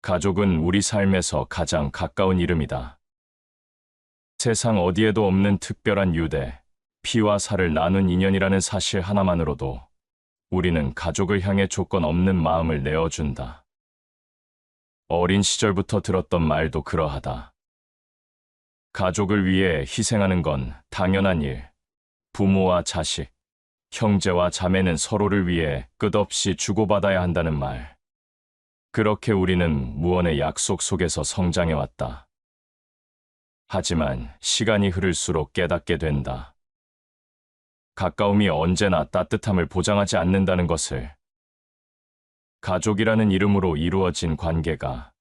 가족은 우리 삶에서 가장 가까운 이름이다. 세상 어디에도 없는 특별한 유대, 피와 살을 나눈 인연이라는 사실 하나만으로도 우리는 가족을 향해 조건 없는 마음을 내어준다. 어린 시절부터 들었던 말도 그러하다. 가족을 위해 희생하는 건 당연한 일. 부모와 자식, 형제와 자매는 서로를 위해 끝없이 주고받아야 한다는 말. 그렇게 우리는 무언의 약속 속에서 성장해왔다. 하지만 시간이 흐를수록 깨닫게 된다. 가까움이 언제나 따뜻함을 보장하지 않는다는 것을. 가족이라는 이름으로 이루어진 관계가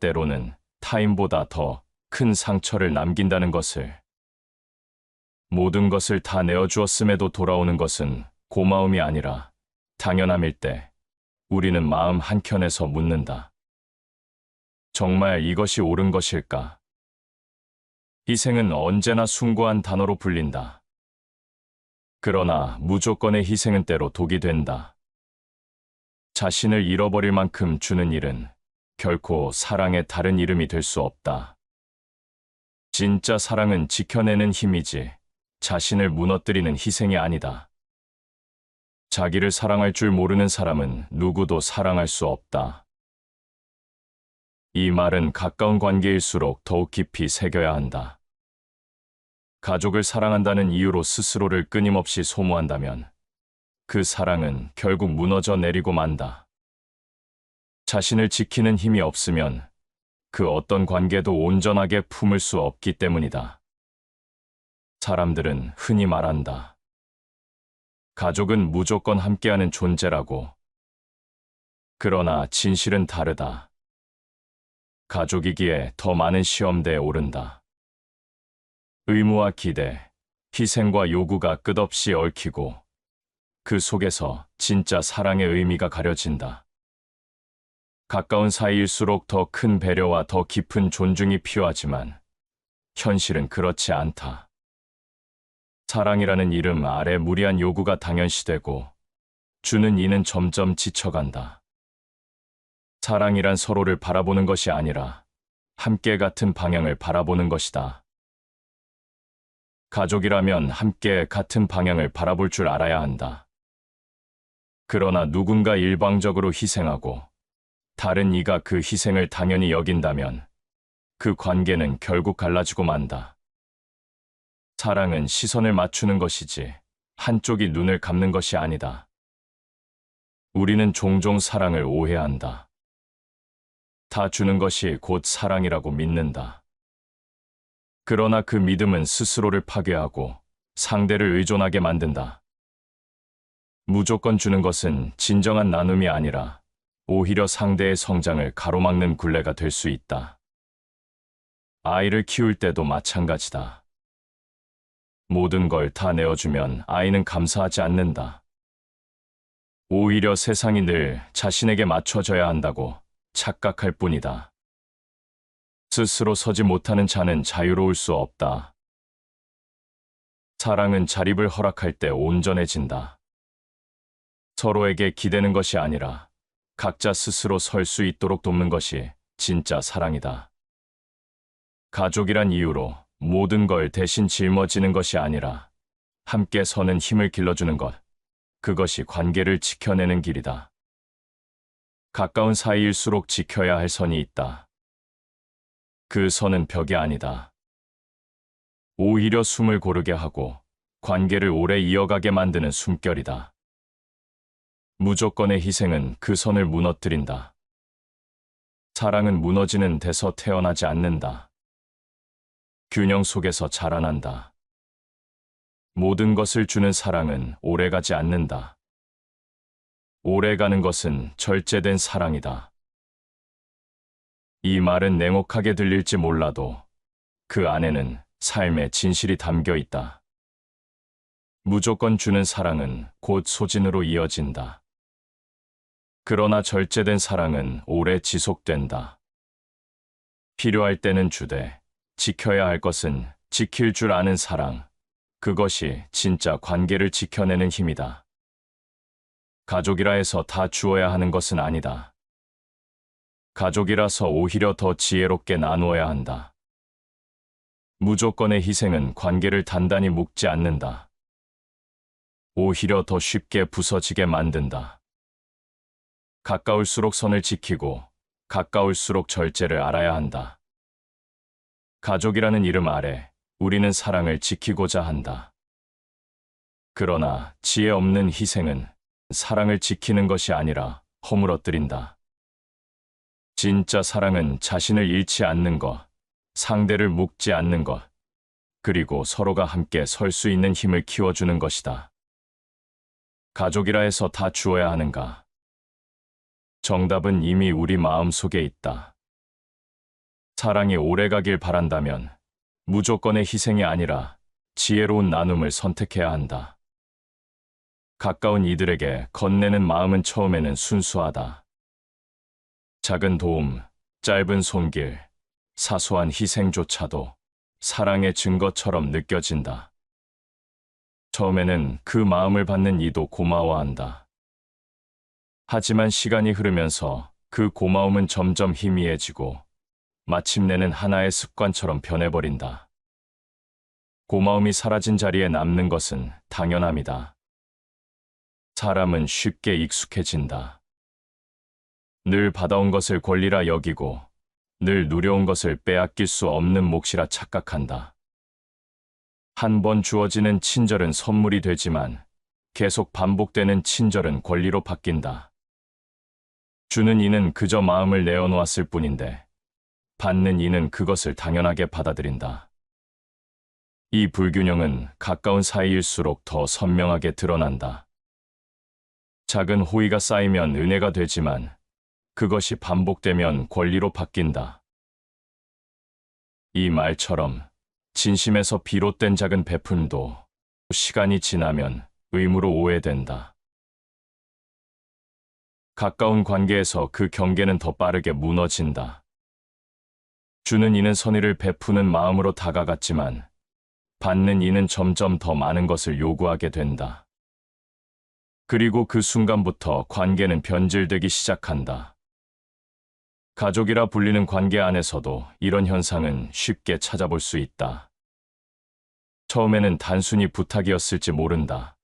때로는 타인보다 더 큰 상처를 남긴다는 것을. 모든 것을 다 내어주었음에도 돌아오는 것은 고마움이 아니라 당연함일 때 우리는 마음 한켠에서 묻는다. 정말 이것이 옳은 것일까? 희생은 언제나 숭고한 단어로 불린다. 그러나 무조건의 희생은 때로 독이 된다. 자신을 잃어버릴 만큼 주는 일은 결코 사랑의 다른 이름이 될 수 없다. 진짜 사랑은 지켜내는 힘이지 자신을 무너뜨리는 희생이 아니다. 자기를 사랑할 줄 모르는 사람은 누구도 사랑할 수 없다. 이 말은 가까운 관계일수록 더욱 깊이 새겨야 한다. 가족을 사랑한다는 이유로 스스로를 끊임없이 소모한다면 그 사랑은 결국 무너져 내리고 만다. 자신을 지키는 힘이 없으면 그 어떤 관계도 온전하게 품을 수 없기 때문이다. 사람들은 흔히 말한다. 가족은 무조건 함께하는 존재라고. 그러나 진실은 다르다. 가족이기에 더 많은 시험대에 오른다. 의무와 기대, 희생과 요구가 끝없이 얽히고 그 속에서 진짜 사랑의 의미가 가려진다. 가까운 사이일수록 더 큰 배려와 더 깊은 존중이 필요하지만 현실은 그렇지 않다. 사랑이라는 이름 아래 무리한 요구가 당연시되고 주는 이는 점점 지쳐간다. 사랑이란 서로를 바라보는 것이 아니라 함께 같은 방향을 바라보는 것이다. 가족이라면 함께 같은 방향을 바라볼 줄 알아야 한다. 그러나 누군가 일방적으로 희생하고 다른 이가 그 희생을 당연히 여긴다면 그 관계는 결국 갈라지고 만다. 사랑은 시선을 맞추는 것이지 한쪽이 눈을 감는 것이 아니다. 우리는 종종 사랑을 오해한다. 다 주는 것이 곧 사랑이라고 믿는다. 그러나 그 믿음은 스스로를 파괴하고 상대를 의존하게 만든다. 무조건 주는 것은 진정한 나눔이 아니라 오히려 상대의 성장을 가로막는 굴레가 될 수 있다. 아이를 키울 때도 마찬가지다. 모든 걸 다 내어주면 아이는 감사하지 않는다. 오히려 세상이 늘 자신에게 맞춰져야 한다고 착각할 뿐이다. 스스로 서지 못하는 자는 자유로울 수 없다. 사랑은 자립을 허락할 때 온전해진다. 서로에게 기대는 것이 아니라 각자 스스로 설 수 있도록 돕는 것이 진짜 사랑이다. 가족이란 이유로 모든 걸 대신 짊어지는 것이 아니라 함께 서는 힘을 길러주는 것, 그것이 관계를 지켜내는 길이다. 가까운 사이일수록 지켜야 할 선이 있다. 그 선은 벽이 아니다. 오히려 숨을 고르게 하고 관계를 오래 이어가게 만드는 숨결이다. 무조건의 희생은 그 선을 무너뜨린다. 사랑은 무너지는 데서 태어나지 않는다. 균형 속에서 자라난다. 모든 것을 주는 사랑은 오래가지 않는다. 오래가는 것은 절제된 사랑이다. 이 말은 냉혹하게 들릴지 몰라도 그 안에는 삶의 진실이 담겨 있다. 무조건 주는 사랑은 곧 소진으로 이어진다. 그러나 절제된 사랑은 오래 지속된다. 필요할 때는 주되 지켜야 할 것은 지킬 줄 아는 사랑, 그것이 진짜 관계를 지켜내는 힘이다. 가족이라 해서 다 주어야 하는 것은 아니다. 가족이라서 오히려 더 지혜롭게 나누어야 한다. 무조건의 희생은 관계를 단단히 묶지 않는다. 오히려 더 쉽게 부서지게 만든다. 가까울수록 선을 지키고 가까울수록 절제를 알아야 한다. 가족이라는 이름 아래 우리는 사랑을 지키고자 한다. 그러나 지혜 없는 희생은 사랑을 지키는 것이 아니라 허물어뜨린다. 진짜 사랑은 자신을 잃지 않는 것, 상대를 묶지 않는 것, 그리고 서로가 함께 설 수 있는 힘을 키워주는 것이다. 가족이라 해서 다 주어야 하는가? 정답은 이미 우리 마음속에 있다. 사랑이 오래가길 바란다면 무조건의 희생이 아니라 지혜로운 나눔을 선택해야 한다. 가까운 이들에게 건네는 마음은 처음에는 순수하다. 작은 도움, 짧은 손길, 사소한 희생조차도 사랑의 증거처럼 느껴진다. 처음에는 그 마음을 받는 이도 고마워한다. 하지만 시간이 흐르면서 그 고마움은 점점 희미해지고 마침내는 하나의 습관처럼 변해버린다. 고마움이 사라진 자리에 남는 것은 당연함이다. 사람은 쉽게 익숙해진다. 늘 받아온 것을 권리라 여기고 늘 누려온 것을 빼앗길 수 없는 몫이라 착각한다. 한 번 주어지는 친절은 선물이 되지만 계속 반복되는 친절은 권리로 바뀐다. 주는 이는 그저 마음을 내어놓았을 뿐인데 받는 이는 그것을 당연하게 받아들인다. 이 불균형은 가까운 사이일수록 더 선명하게 드러난다. 작은 호의가 쌓이면 은혜가 되지만 그것이 반복되면 권리로 바뀐다. 이 말처럼 진심에서 비롯된 작은 베풀도 시간이 지나면 의무로 오해된다. 가까운 관계에서 그 경계는 더 빠르게 무너진다. 주는 이는 선의를 베푸는 마음으로 다가갔지만 받는 이는 점점 더 많은 것을 요구하게 된다. 그리고 그 순간부터 관계는 변질되기 시작한다. 가족이라 불리는 관계 안에서도 이런 현상은 쉽게 찾아볼 수 있다. 처음에는 단순히 부탁이었을지 모른다.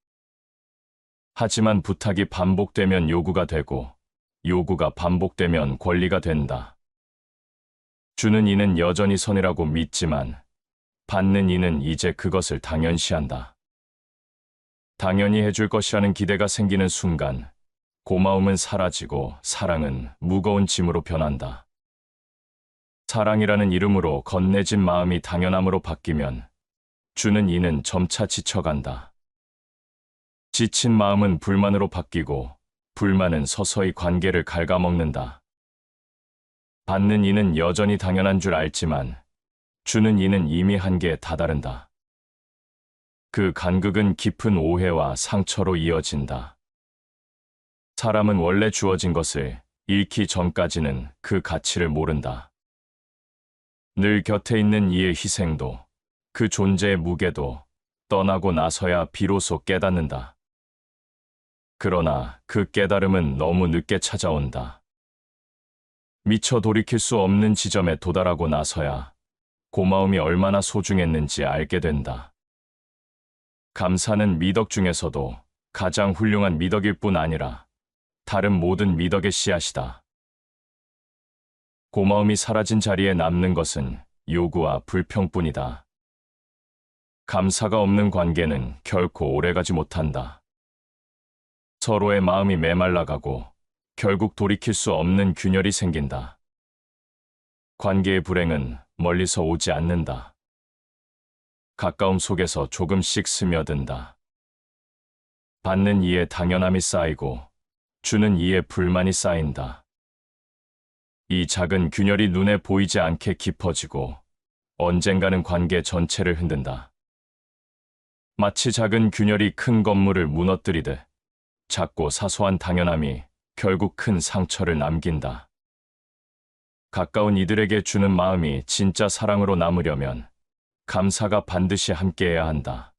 하지만 부탁이 반복되면 요구가 되고 요구가 반복되면 권리가 된다. 주는 이는 여전히 선이라고 믿지만 받는 이는 이제 그것을 당연시한다. 당연히 해줄 것이라는 기대가 생기는 순간 고마움은 사라지고 사랑은 무거운 짐으로 변한다. 사랑이라는 이름으로 건네진 마음이 당연함으로 바뀌면 주는 이는 점차 지쳐간다. 지친 마음은 불만으로 바뀌고 불만은 서서히 관계를 갉아먹는다. 받는 이는 여전히 당연한 줄 알지만 주는 이는 이미 한계에 다다른다. 그 간극은 깊은 오해와 상처로 이어진다. 사람은 원래 주어진 것을 잃기 전까지는 그 가치를 모른다. 늘 곁에 있는 이의 희생도 그 존재의 무게도 떠나고 나서야 비로소 깨닫는다. 그러나 그 깨달음은 너무 늦게 찾아온다. 미처 돌이킬 수 없는 지점에 도달하고 나서야 고마움이 얼마나 소중했는지 알게 된다. 감사는 미덕 중에서도 가장 훌륭한 미덕일 뿐 아니라 다른 모든 미덕의 씨앗이다. 고마움이 사라진 자리에 남는 것은 요구와 불평뿐이다. 감사가 없는 관계는 결코 오래가지 못한다. 서로의 마음이 메말라가고 결국 돌이킬 수 없는 균열이 생긴다. 관계의 불행은 멀리서 오지 않는다. 가까움 속에서 조금씩 스며든다. 받는 이의 당연함이 쌓이고 주는 이의 불만이 쌓인다. 이 작은 균열이 눈에 보이지 않게 깊어지고 언젠가는 관계 전체를 흔든다. 마치 작은 균열이 큰 건물을 무너뜨리듯 작고 사소한 당연함이 결국 큰 상처를 남긴다. 가까운 이들에게 주는 마음이 진짜 사랑으로 남으려면 감사가 반드시 함께해야 한다.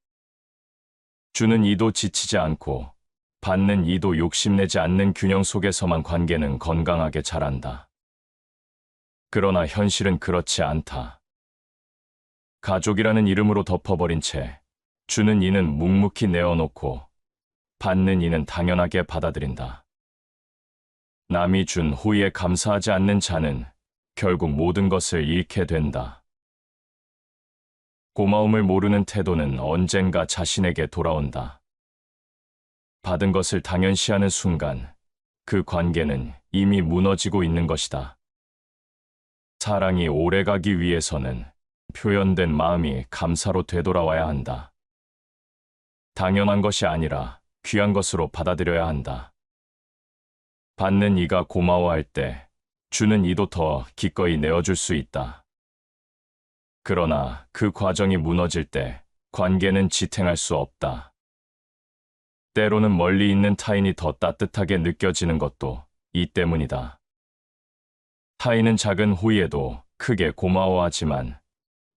주는 이도 지치지 않고 받는 이도 욕심내지 않는 균형 속에서만 관계는 건강하게 자란다. 그러나 현실은 그렇지 않다. 가족이라는 이름으로 덮어버린 채 주는 이는 묵묵히 내어놓고 받는 이는 당연하게 받아들인다. 남이 준 호의에 감사하지 않는 자는 결국 모든 것을 잃게 된다. 고마움을 모르는 태도는 언젠가 자신에게 돌아온다. 받은 것을 당연시하는 순간 그 관계는 이미 무너지고 있는 것이다. 사랑이 오래가기 위해서는 표현된 마음이 감사로 되돌아와야 한다. 당연한 것이 아니라 귀한 것으로 받아들여야 한다. 받는 이가 고마워할 때 주는 이도 더 기꺼이 내어줄 수 있다. 그러나 그 과정이 무너질 때 관계는 지탱할 수 없다. 때로는 멀리 있는 타인이 더 따뜻하게 느껴지는 것도 이 때문이다. 타인은 작은 호의에도 크게 고마워하지만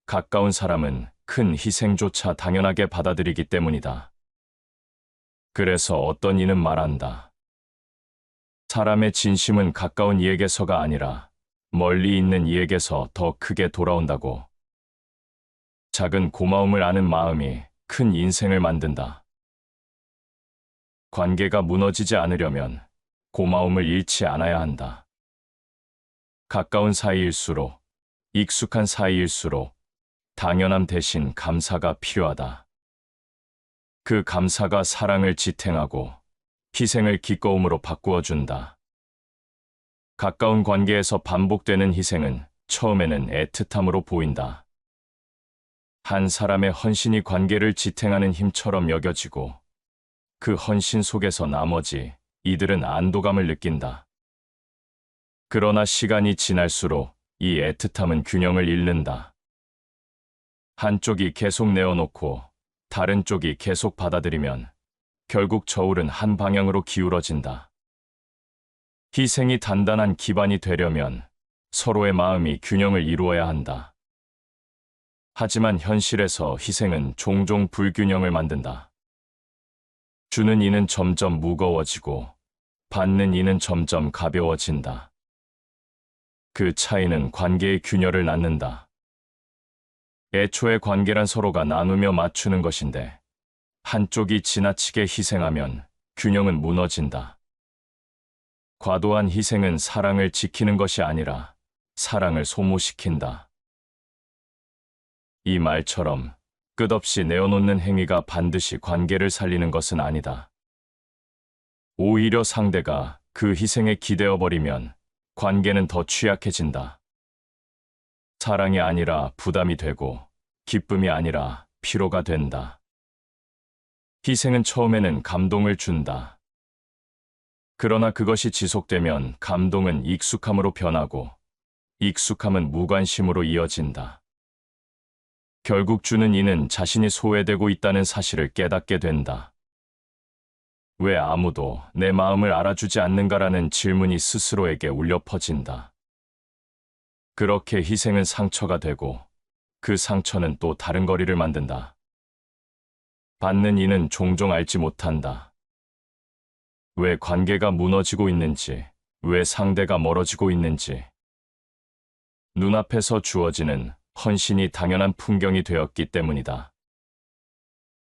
가까운 사람은 큰 희생조차 당연하게 받아들이기 때문이다. 그래서 어떤 이는 말한다. 사람의 진심은 가까운 이에게서가 아니라 멀리 있는 이에게서 더 크게 돌아온다고. 작은 고마움을 아는 마음이 큰 인생을 만든다. 관계가 무너지지 않으려면 고마움을 잃지 않아야 한다. 가까운 사이일수록, 익숙한 사이일수록 당연함 대신 감사가 필요하다. 그 감사가 사랑을 지탱하고 희생을 기꺼움으로 바꾸어준다. 가까운 관계에서 반복되는 희생은 처음에는 애틋함으로 보인다. 한 사람의 헌신이 관계를 지탱하는 힘처럼 여겨지고 그 헌신 속에서 나머지 이들은 안도감을 느낀다. 그러나 시간이 지날수록 이 애틋함은 균형을 잃는다. 한쪽이 계속 내어놓고 다른 쪽이 계속 받아들이면 결국 저울은 한 방향으로 기울어진다. 희생이 단단한 기반이 되려면 서로의 마음이 균형을 이루어야 한다. 하지만 현실에서 희생은 종종 불균형을 만든다. 주는 이는 점점 무거워지고 받는 이는 점점 가벼워진다. 그 차이는 관계의 균열을 낳는다. 애초에 관계란 서로가 나누며 맞추는 것인데 한쪽이 지나치게 희생하면 균형은 무너진다. 과도한 희생은 사랑을 지키는 것이 아니라 사랑을 소모시킨다. 이 말처럼 끝없이 내어놓는 행위가 반드시 관계를 살리는 것은 아니다. 오히려 상대가 그 희생에 기대어버리면 관계는 더 취약해진다. 사랑이 아니라 부담이 되고 기쁨이 아니라 피로가 된다. 희생은 처음에는 감동을 준다. 그러나 그것이 지속되면 감동은 익숙함으로 변하고 익숙함은 무관심으로 이어진다. 결국 주는 이는 자신이 소외되고 있다는 사실을 깨닫게 된다. 왜 아무도 내 마음을 알아주지 않는가라는 질문이 스스로에게 울려 퍼진다. 그렇게 희생은 상처가 되고 그 상처는 또 다른 거리를 만든다. 받는 이는 종종 알지 못한다. 왜 관계가 무너지고 있는지, 왜 상대가 멀어지고 있는지. 눈앞에서 주어지는 헌신이 당연한 풍경이 되었기 때문이다.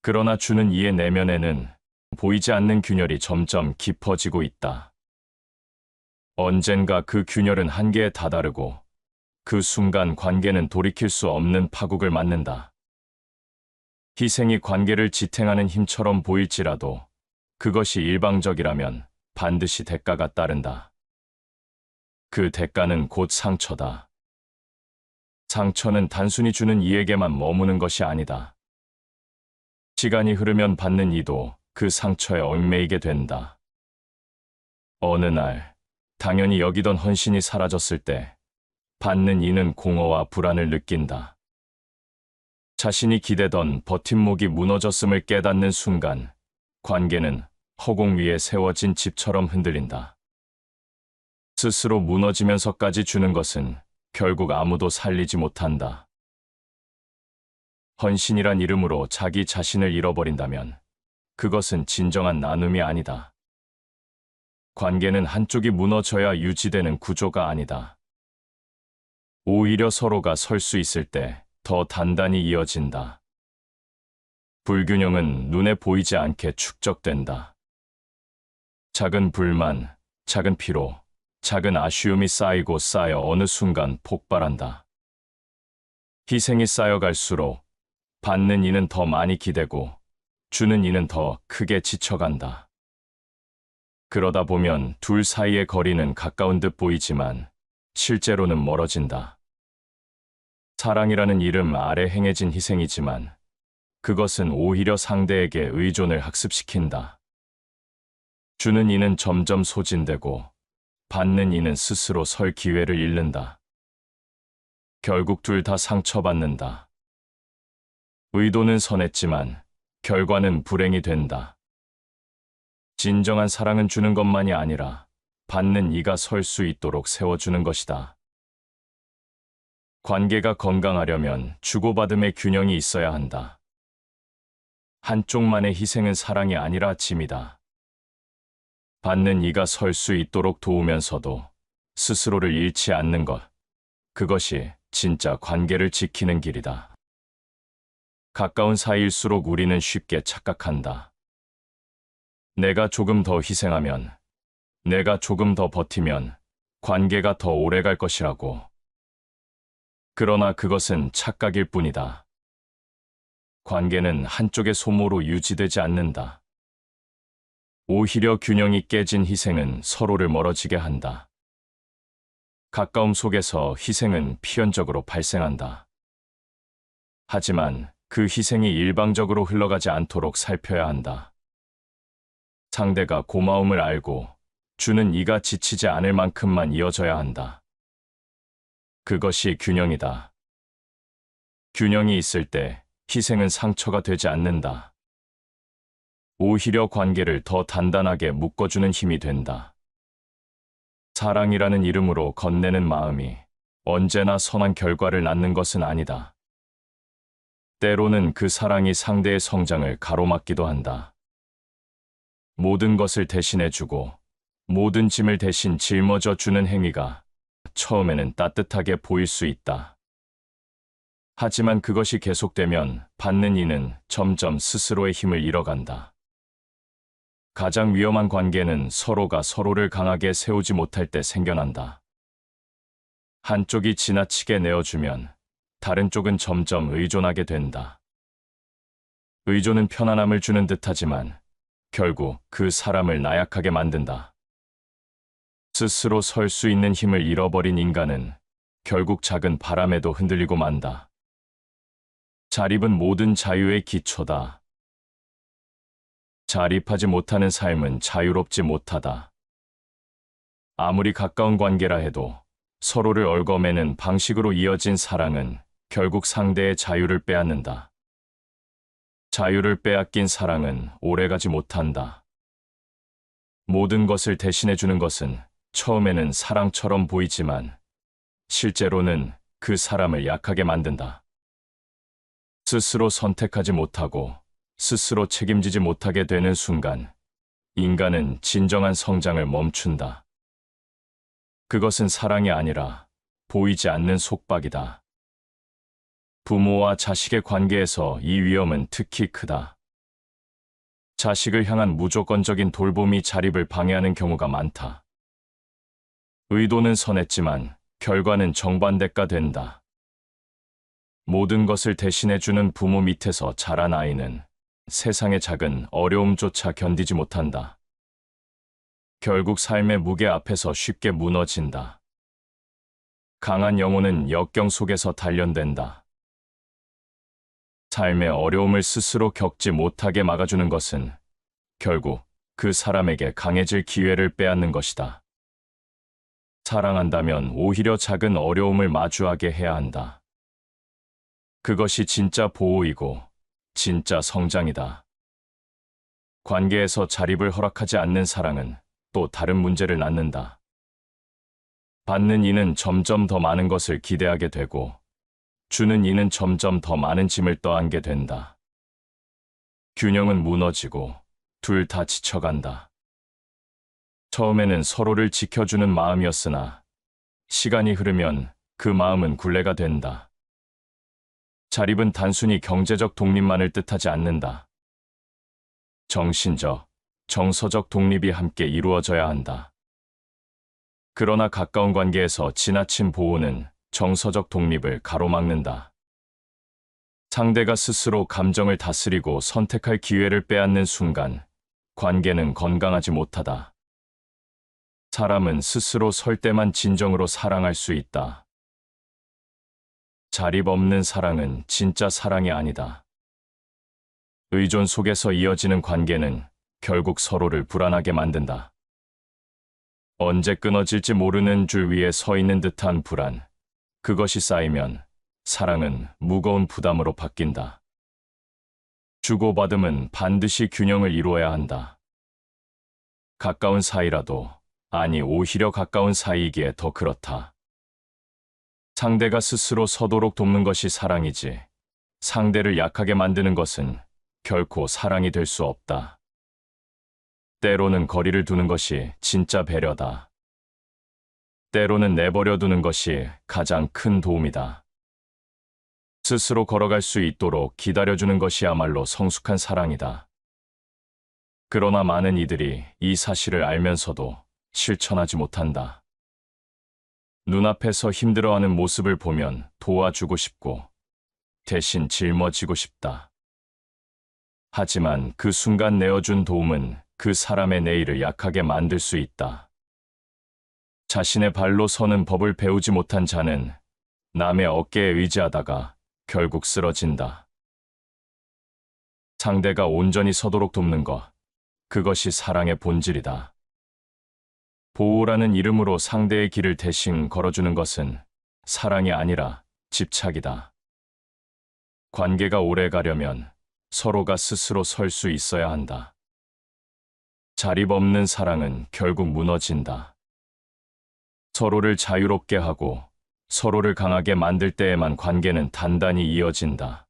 그러나 주는 이의 내면에는 보이지 않는 균열이 점점 깊어지고 있다. 언젠가 그 균열은 한계에 다다르고 그 순간 관계는 돌이킬 수 없는 파국을 맞는다. 희생이 관계를 지탱하는 힘처럼 보일지라도 그것이 일방적이라면 반드시 대가가 따른다. 그 대가는 곧 상처다. 상처는 단순히 주는 이에게만 머무는 것이 아니다. 시간이 흐르면 받는 이도 그 상처에 얽매이게 된다. 어느 날, 당연히 여기던 헌신이 사라졌을 때 받는 이는 공허와 불안을 느낀다. 자신이 기대던 버팀목이 무너졌음을 깨닫는 순간 관계는 허공 위에 세워진 집처럼 흔들린다. 스스로 무너지면서까지 주는 것은 결국 아무도 살리지 못한다. 헌신이란 이름으로 자기 자신을 잃어버린다면 그것은 진정한 나눔이 아니다. 관계는 한쪽이 무너져야 유지되는 구조가 아니다. 오히려 서로가 설 수 있을 때 더 단단히 이어진다. 불균형은 눈에 보이지 않게 축적된다. 작은 불만, 작은 피로, 작은 아쉬움이 쌓이고 쌓여 어느 순간 폭발한다. 희생이 쌓여갈수록 받는 이는 더 많이 기대고 주는 이는 더 크게 지쳐간다. 그러다 보면 둘 사이의 거리는 가까운 듯 보이지만 실제로는 멀어진다. 사랑이라는 이름 아래 행해진 희생이지만 그것은 오히려 상대에게 의존을 학습시킨다. 주는 이는 점점 소진되고 받는 이는 스스로 설 기회를 잃는다. 결국 둘 다 상처받는다. 의도는 선했지만 결과는 불행이 된다. 진정한 사랑은 주는 것만이 아니라 받는 이가 설 수 있도록 세워주는 것이다. 관계가 건강하려면 주고받음의 균형이 있어야 한다. 한쪽만의 희생은 사랑이 아니라 짐이다. 받는 이가 설 수 있도록 도우면서도 스스로를 잃지 않는 것, 그것이 진짜 관계를 지키는 길이다. 가까운 사이일수록 우리는 쉽게 착각한다. 내가 조금 더 희생하면, 내가 조금 더 버티면 관계가 더 오래 갈 것이라고. 그러나 그것은 착각일 뿐이다. 관계는 한쪽의 소모로 유지되지 않는다. 오히려 균형이 깨진 희생은 서로를 멀어지게 한다. 가까움 속에서 희생은 필연적으로 발생한다. 하지만 그 희생이 일방적으로 흘러가지 않도록 살펴야 한다. 상대가 고마움을 알고 주는 이가 지치지 않을 만큼만 이어져야 한다. 그것이 균형이다. 균형이 있을 때 희생은 상처가 되지 않는다. 오히려 관계를 더 단단하게 묶어주는 힘이 된다. 사랑이라는 이름으로 건네는 마음이 언제나 선한 결과를 낳는 것은 아니다. 때로는 그 사랑이 상대의 성장을 가로막기도 한다. 모든 것을 대신해주고 모든 짐을 대신 짊어져 주는 행위가 처음에는 따뜻하게 보일 수 있다. 하지만 그것이 계속되면 받는 이는 점점 스스로의 힘을 잃어간다. 가장 위험한 관계는 서로가 서로를 강하게 세우지 못할 때 생겨난다. 한쪽이 지나치게 내어주면 다른 쪽은 점점 의존하게 된다. 의존은 편안함을 주는 듯하지만 결국 그 사람을 나약하게 만든다. 스스로 설 수 있는 힘을 잃어버린 인간은 결국 작은 바람에도 흔들리고 만다. 자립은 모든 자유의 기초다. 자립하지 못하는 삶은 자유롭지 못하다. 아무리 가까운 관계라 해도 서로를 얽어매는 방식으로 이어진 사랑은 결국 상대의 자유를 빼앗는다. 자유를 빼앗긴 사랑은 오래가지 못한다. 모든 것을 대신해주는 것은 처음에는 사랑처럼 보이지만 실제로는 그 사람을 약하게 만든다. 스스로 선택하지 못하고 스스로 책임지지 못하게 되는 순간 인간은 진정한 성장을 멈춘다. 그것은 사랑이 아니라 보이지 않는 속박이다. 부모와 자식의 관계에서 이 위험은 특히 크다. 자식을 향한 무조건적인 돌봄이 자립을 방해하는 경우가 많다. 의도는 선했지만 결과는 정반대가 된다. 모든 것을 대신해주는 부모 밑에서 자란 아이는 세상의 작은 어려움조차 견디지 못한다. 결국 삶의 무게 앞에서 쉽게 무너진다. 강한 영혼은 역경 속에서 단련된다. 삶의 어려움을 스스로 겪지 못하게 막아주는 것은 결국 그 사람에게 강해질 기회를 빼앗는 것이다. 사랑한다면 오히려 작은 어려움을 마주하게 해야 한다. 그것이 진짜 보호이고 진짜 성장이다. 관계에서 자립을 허락하지 않는 사랑은 또 다른 문제를 낳는다. 받는 이는 점점 더 많은 것을 기대하게 되고 주는 이는 점점 더 많은 짐을 떠안게 된다. 균형은 무너지고 둘 다 지쳐간다. 처음에는 서로를 지켜주는 마음이었으나 시간이 흐르면 그 마음은 굴레가 된다. 자립은 단순히 경제적 독립만을 뜻하지 않는다. 정신적, 정서적 독립이 함께 이루어져야 한다. 그러나 가까운 관계에서 지나친 보호는 정서적 독립을 가로막는다. 상대가 스스로 감정을 다스리고 선택할 기회를 빼앗는 순간 관계는 건강하지 못하다. 사람은 스스로 설 때만 진정으로 사랑할 수 있다. 자립 없는 사랑은 진짜 사랑이 아니다. 의존 속에서 이어지는 관계는 결국 서로를 불안하게 만든다. 언제 끊어질지 모르는 줄 위에 서 있는 듯한 불안, 그것이 쌓이면 사랑은 무거운 부담으로 바뀐다. 주고받음은 반드시 균형을 이루어야 한다. 가까운 사이라도, 아니 오히려 가까운 사이이기에 더 그렇다. 상대가 스스로 서도록 돕는 것이 사랑이지, 상대를 약하게 만드는 것은 결코 사랑이 될 수 없다. 때로는 거리를 두는 것이 진짜 배려다. 때로는 내버려 두는 것이 가장 큰 도움이다. 스스로 걸어갈 수 있도록 기다려주는 것이야말로 성숙한 사랑이다. 그러나 많은 이들이 이 사실을 알면서도 실천하지 못한다. 눈앞에서 힘들어하는 모습을 보면 도와주고 싶고 대신 짊어지고 싶다. 하지만 그 순간 내어준 도움은 그 사람의 내일을 약하게 만들 수 있다. 자신의 발로 서는 법을 배우지 못한 자는 남의 어깨에 의지하다가 결국 쓰러진다. 상대가 온전히 서도록 돕는 것, 그것이 사랑의 본질이다. 보호라는 이름으로 상대의 길을 대신 걸어주는 것은 사랑이 아니라 집착이다. 관계가 오래 가려면 서로가 스스로 설 수 있어야 한다. 자립 없는 사랑은 결국 무너진다. 서로를 자유롭게 하고 서로를 강하게 만들 때에만 관계는 단단히 이어진다.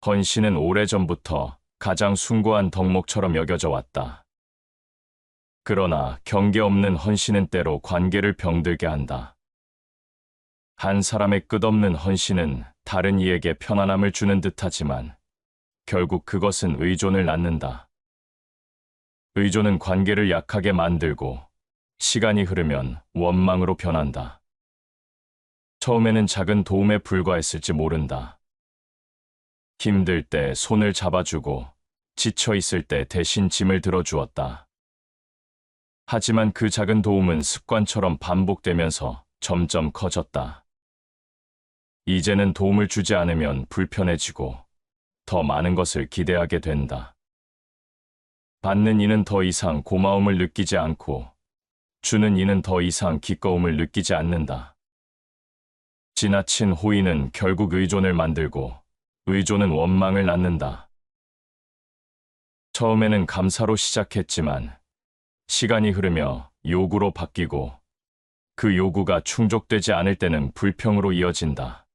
헌신은 오래전부터 가장 숭고한 덕목처럼 여겨져 왔다. 그러나 경계 없는 헌신은 때로 관계를 병들게 한다. 한 사람의 끝없는 헌신은 다른 이에게 편안함을 주는 듯하지만 결국 그것은 의존을 낳는다. 의존은 관계를 약하게 만들고 시간이 흐르면 원망으로 변한다. 처음에는 작은 도움에 불과했을지 모른다. 힘들 때 손을 잡아주고 지쳐 있을 때 대신 짐을 들어주었다. 하지만 그 작은 도움은 습관처럼 반복되면서 점점 커졌다. 이제는 도움을 주지 않으면 불편해지고 더 많은 것을 기대하게 된다. 받는 이는 더 이상 고마움을 느끼지 않고 주는 이는 더 이상 기꺼움을 느끼지 않는다. 지나친 호의는 결국 의존을 만들고 의존은 원망을 낳는다. 처음에는 감사로 시작했지만 시간이 흐르며 요구로 바뀌고 그 요구가 충족되지 않을 때는 불평으로 이어진다.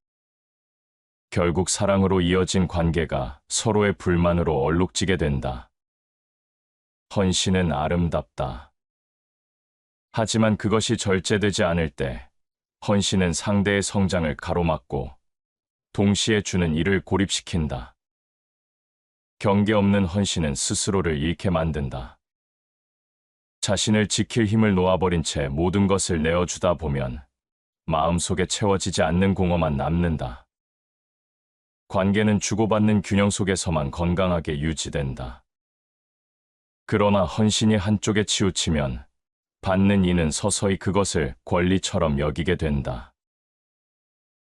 결국 사랑으로 이어진 관계가 서로의 불만으로 얼룩지게 된다. 헌신은 아름답다. 하지만 그것이 절제되지 않을 때 헌신은 상대의 성장을 가로막고 동시에 주는 이를 고립시킨다. 경계 없는 헌신은 스스로를 잃게 만든다. 자신을 지킬 힘을 놓아버린 채 모든 것을 내어주다 보면 마음속에 채워지지 않는 공허만 남는다. 관계는 주고받는 균형 속에서만 건강하게 유지된다. 그러나 헌신이 한쪽에 치우치면 받는 이는 서서히 그것을 권리처럼 여기게 된다.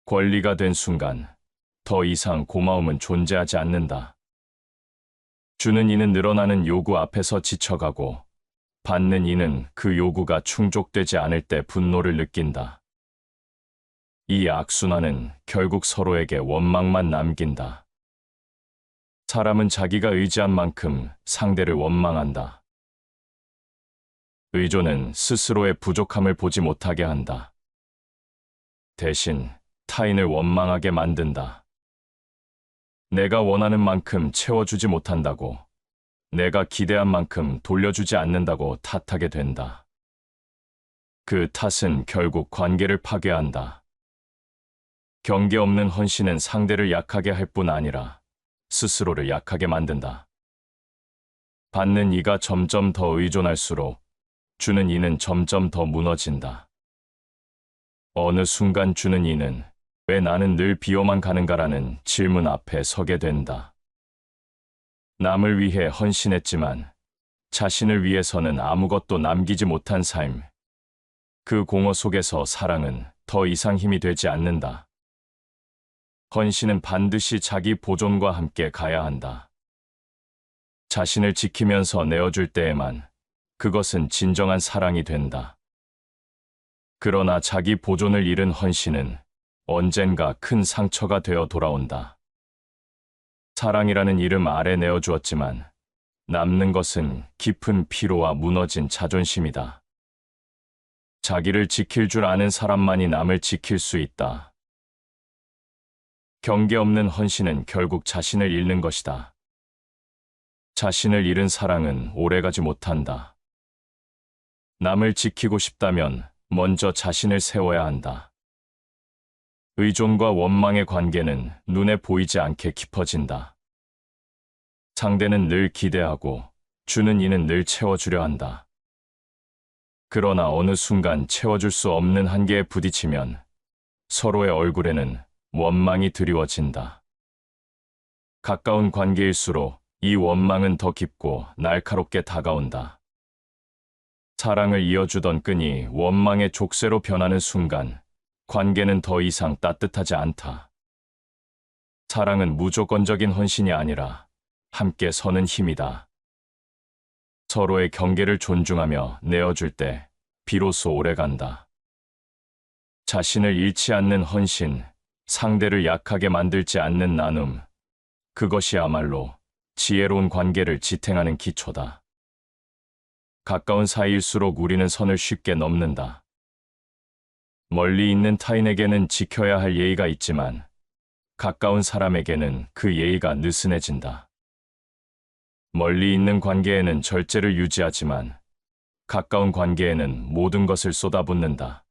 권리가 된 순간 더 이상 고마움은 존재하지 않는다. 주는 이는 늘어나는 요구 앞에서 지쳐가고 받는 이는 그 요구가 충족되지 않을 때 분노를 느낀다. 이 악순환은 결국 서로에게 원망만 남긴다. 사람은 자기가 의지한 만큼 상대를 원망한다. 의존은 스스로의 부족함을 보지 못하게 한다. 대신 타인을 원망하게 만든다. 내가 원하는 만큼 채워주지 못한다고, 내가 기대한 만큼 돌려주지 않는다고 탓하게 된다. 그 탓은 결국 관계를 파괴한다. 경계 없는 헌신은 상대를 약하게 할 뿐 아니라 스스로를 약하게 만든다. 받는 이가 점점 더 의존할수록 주는 이는 점점 더 무너진다. 어느 순간 주는 이는 왜 나는 늘 비워만 가는가라는 질문 앞에 서게 된다. 남을 위해 헌신했지만 자신을 위해서는 아무것도 남기지 못한 삶. 그 공허 속에서 사랑은 더 이상 힘이 되지 않는다. 헌신은 반드시 자기 보존과 함께 가야 한다. 자신을 지키면서 내어줄 때에만 그것은 진정한 사랑이 된다. 그러나 자기 보존을 잃은 헌신은 언젠가 큰 상처가 되어 돌아온다. 사랑이라는 이름 아래 내어주었지만 남는 것은 깊은 피로와 무너진 자존심이다. 자기를 지킬 줄 아는 사람만이 남을 지킬 수 있다. 경계 없는 헌신은 결국 자신을 잃는 것이다. 자신을 잃은 사랑은 오래가지 못한다. 남을 지키고 싶다면 먼저 자신을 세워야 한다. 의존과 원망의 관계는 눈에 보이지 않게 깊어진다. 상대는 늘 기대하고 주는 이는 늘 채워주려 한다. 그러나 어느 순간 채워줄 수 없는 한계에 부딪히면 서로의 얼굴에는 원망이 드리워진다. 가까운 관계일수록 이 원망은 더 깊고 날카롭게 다가온다. 사랑을 이어주던 끈이 원망의 족쇄로 변하는 순간 관계는 더 이상 따뜻하지 않다. 사랑은 무조건적인 헌신이 아니라 함께 서는 힘이다. 서로의 경계를 존중하며 내어줄 때 비로소 오래간다. 자신을 잃지 않는 헌신, 상대를 약하게 만들지 않는 나눔, 그것이야말로 지혜로운 관계를 지탱하는 기초다. 가까운 사이일수록 우리는 선을 쉽게 넘는다. 멀리 있는 타인에게는 지켜야 할 예의가 있지만 가까운 사람에게는 그 예의가 느슨해진다. 멀리 있는 관계에는 절제를 유지하지만 가까운 관계에는 모든 것을 쏟아붓는다.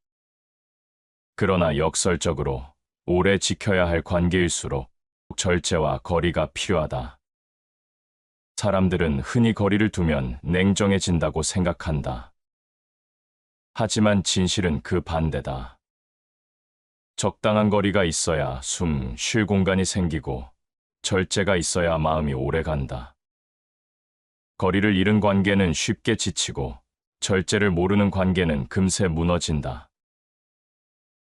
그러나 역설적으로 오래 지켜야 할 관계일수록 절제와 거리가 필요하다. 사람들은 흔히 거리를 두면 냉정해진다고 생각한다. 하지만 진실은 그 반대다. 적당한 거리가 있어야 숨 쉴 공간이 생기고 절제가 있어야 마음이 오래간다. 거리를 잃은 관계는 쉽게 지치고 절제를 모르는 관계는 금세 무너진다.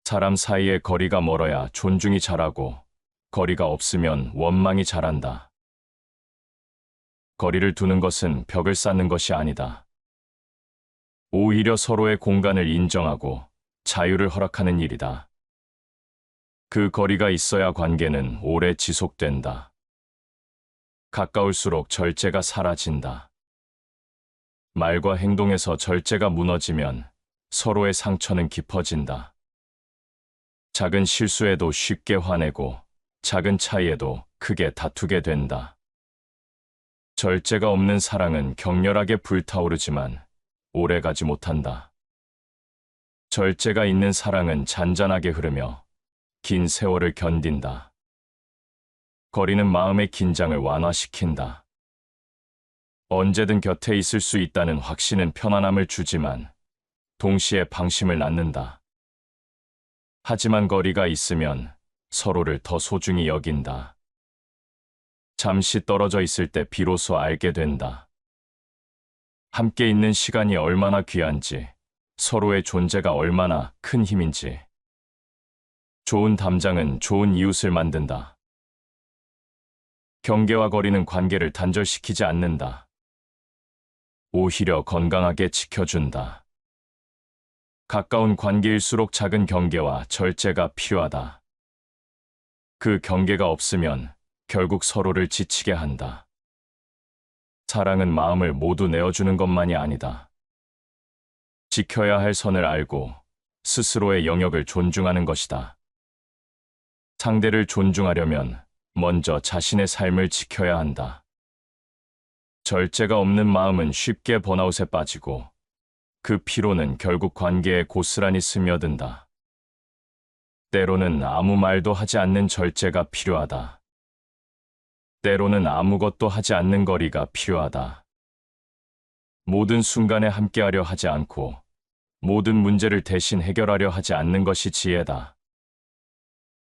사람 사이의 거리가 멀어야 존중이 자라고 거리가 없으면 원망이 자란다. 거리를 두는 것은 벽을 쌓는 것이 아니다. 오히려 서로의 공간을 인정하고 자유를 허락하는 일이다. 그 거리가 있어야 관계는 오래 지속된다. 가까울수록 절제가 사라진다. 말과 행동에서 절제가 무너지면 서로의 상처는 깊어진다. 작은 실수에도 쉽게 화내고 작은 차이에도 크게 다투게 된다. 절제가 없는 사랑은 격렬하게 불타오르지만 오래가지 못한다. 절제가 있는 사랑은 잔잔하게 흐르며 긴 세월을 견딘다. 거리는 마음의 긴장을 완화시킨다. 언제든 곁에 있을 수 있다는 확신은 편안함을 주지만 동시에 방심을 낳는다. 하지만 거리가 있으면 서로를 더 소중히 여긴다. 잠시 떨어져 있을 때 비로소 알게 된다. 함께 있는 시간이 얼마나 귀한지, 서로의 존재가 얼마나 큰 힘인지. 좋은 담장은 좋은 이웃을 만든다. 경계와 거리는 관계를 단절시키지 않는다. 오히려 건강하게 지켜준다. 가까운 관계일수록 작은 경계와 절제가 필요하다. 그 경계가 없으면 결국 서로를 지치게 한다. 사랑은 마음을 모두 내어주는 것만이 아니다. 지켜야 할 선을 알고 스스로의 영역을 존중하는 것이다. 상대를 존중하려면 먼저 자신의 삶을 지켜야 한다. 절제가 없는 마음은 쉽게 번아웃에 빠지고 그 피로는 결국 관계에 고스란히 스며든다. 때로는 아무 말도 하지 않는 절제가 필요하다. 때로는 아무것도 하지 않는 거리가 필요하다. 모든 순간에 함께하려 하지 않고 모든 문제를 대신 해결하려 하지 않는 것이 지혜다.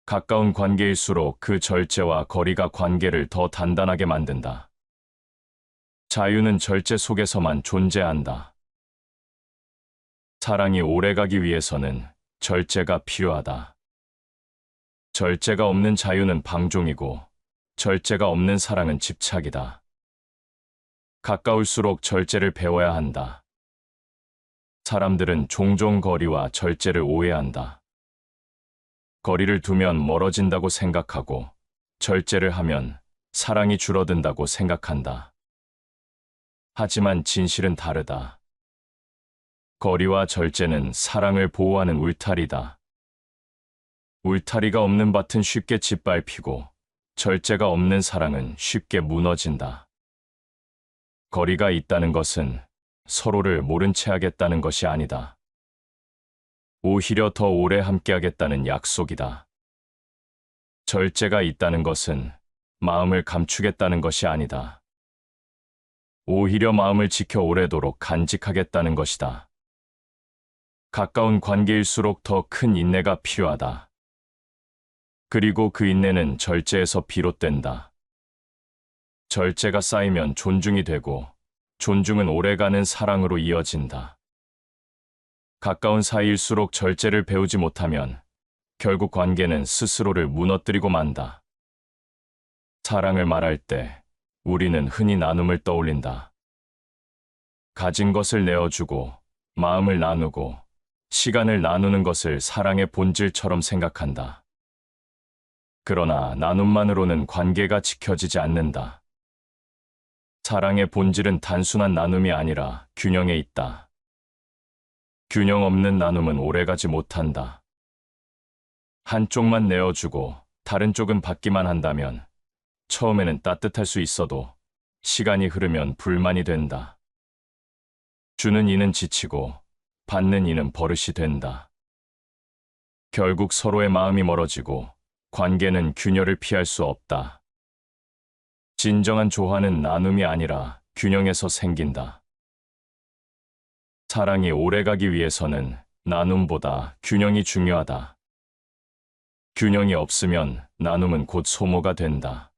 가까운 관계일수록 그 절제와 거리가 관계를 더 단단하게 만든다. 자유는 절제 속에서만 존재한다. 사랑이 오래가기 위해서는 절제가 필요하다. 절제가 없는 자유는 방종이고 절제가 없는 사랑은 집착이다. 가까울수록 절제를 배워야 한다. 사람들은 종종 거리와 절제를 오해한다. 거리를 두면 멀어진다고 생각하고 절제를 하면 사랑이 줄어든다고 생각한다. 하지만 진실은 다르다. 거리와 절제는 사랑을 보호하는 울타리다. 울타리가 없는 밭은 쉽게 짓밟히고 절제가 없는 사랑은 쉽게 무너진다. 거리가 있다는 것은 서로를 모른 채 하겠다는 것이 아니다. 오히려 더 오래 함께하겠다는 약속이다. 절제가 있다는 것은 마음을 감추겠다는 것이 아니다. 오히려 마음을 지켜 오래도록 간직하겠다는 것이다. 가까운 관계일수록 더 큰 인내가 필요하다. 그리고 그 인내는 절제에서 비롯된다. 절제가 쌓이면 존중이 되고 존중은 오래가는 사랑으로 이어진다. 가까운 사이일수록 절제를 배우지 못하면 결국 관계는 스스로를 무너뜨리고 만다. 사랑을 말할 때 우리는 흔히 나눔을 떠올린다. 가진 것을 내어주고 마음을 나누고 시간을 나누는 것을 사랑의 본질처럼 생각한다. 그러나 나눔만으로는 관계가 지켜지지 않는다. 사랑의 본질은 단순한 나눔이 아니라 균형에 있다. 균형 없는 나눔은 오래가지 못한다. 한쪽만 내어주고 다른 쪽은 받기만 한다면 처음에는 따뜻할 수 있어도 시간이 흐르면 불만이 된다. 주는 이는 지치고 받는 이는 버릇이 된다. 결국 서로의 마음이 멀어지고 관계는 균열을 피할 수 없다. 진정한 조화는 나눔이 아니라 균형에서 생긴다. 사랑이 오래가기 위해서는 나눔보다 균형이 중요하다. 균형이 없으면 나눔은 곧 소모가 된다.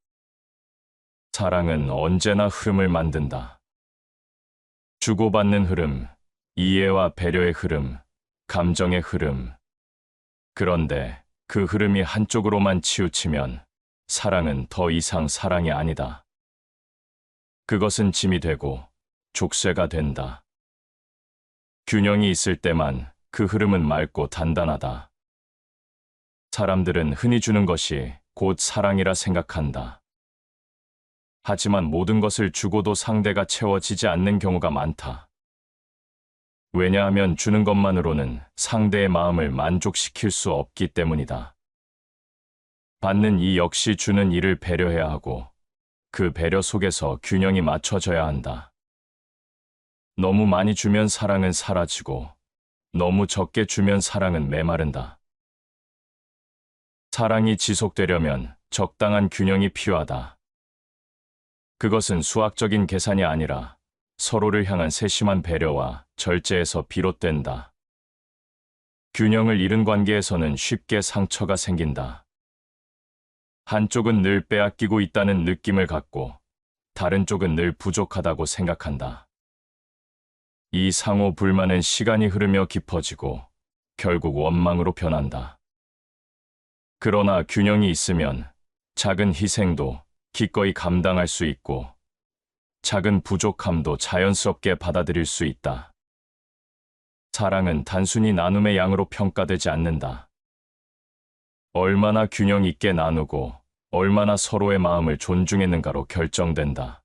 사랑은 언제나 흐름을 만든다. 주고받는 흐름, 이해와 배려의 흐름, 감정의 흐름. 그런데 그 흐름이 한쪽으로만 치우치면 사랑은 더 이상 사랑이 아니다. 그것은 짐이 되고 족쇄가 된다. 균형이 있을 때만 그 흐름은 맑고 단단하다. 사람들은 흔히 주는 것이 곧 사랑이라 생각한다. 하지만 모든 것을 주고도 상대가 채워지지 않는 경우가 많다. 왜냐하면 주는 것만으로는 상대의 마음을 만족시킬 수 없기 때문이다. 받는 이 역시 주는 이를 배려해야 하고 그 배려 속에서 균형이 맞춰져야 한다. 너무 많이 주면 사랑은 사라지고 너무 적게 주면 사랑은 메마른다. 사랑이 지속되려면 적당한 균형이 필요하다. 그것은 수학적인 계산이 아니라 서로를 향한 세심한 배려와 절제에서 비롯된다. 균형을 잃은 관계에서는 쉽게 상처가 생긴다. 한쪽은 늘 빼앗기고 있다는 느낌을 갖고 다른 쪽은 늘 부족하다고 생각한다. 이 상호 불만은 시간이 흐르며 깊어지고 결국 원망으로 변한다. 그러나 균형이 있으면 작은 희생도 기꺼이 감당할 수 있고 작은 부족함도 자연스럽게 받아들일 수 있다. 사랑은 단순히 나눔의 양으로 평가되지 않는다. 얼마나 균형 있게 나누고 얼마나 서로의 마음을 존중했는가로 결정된다.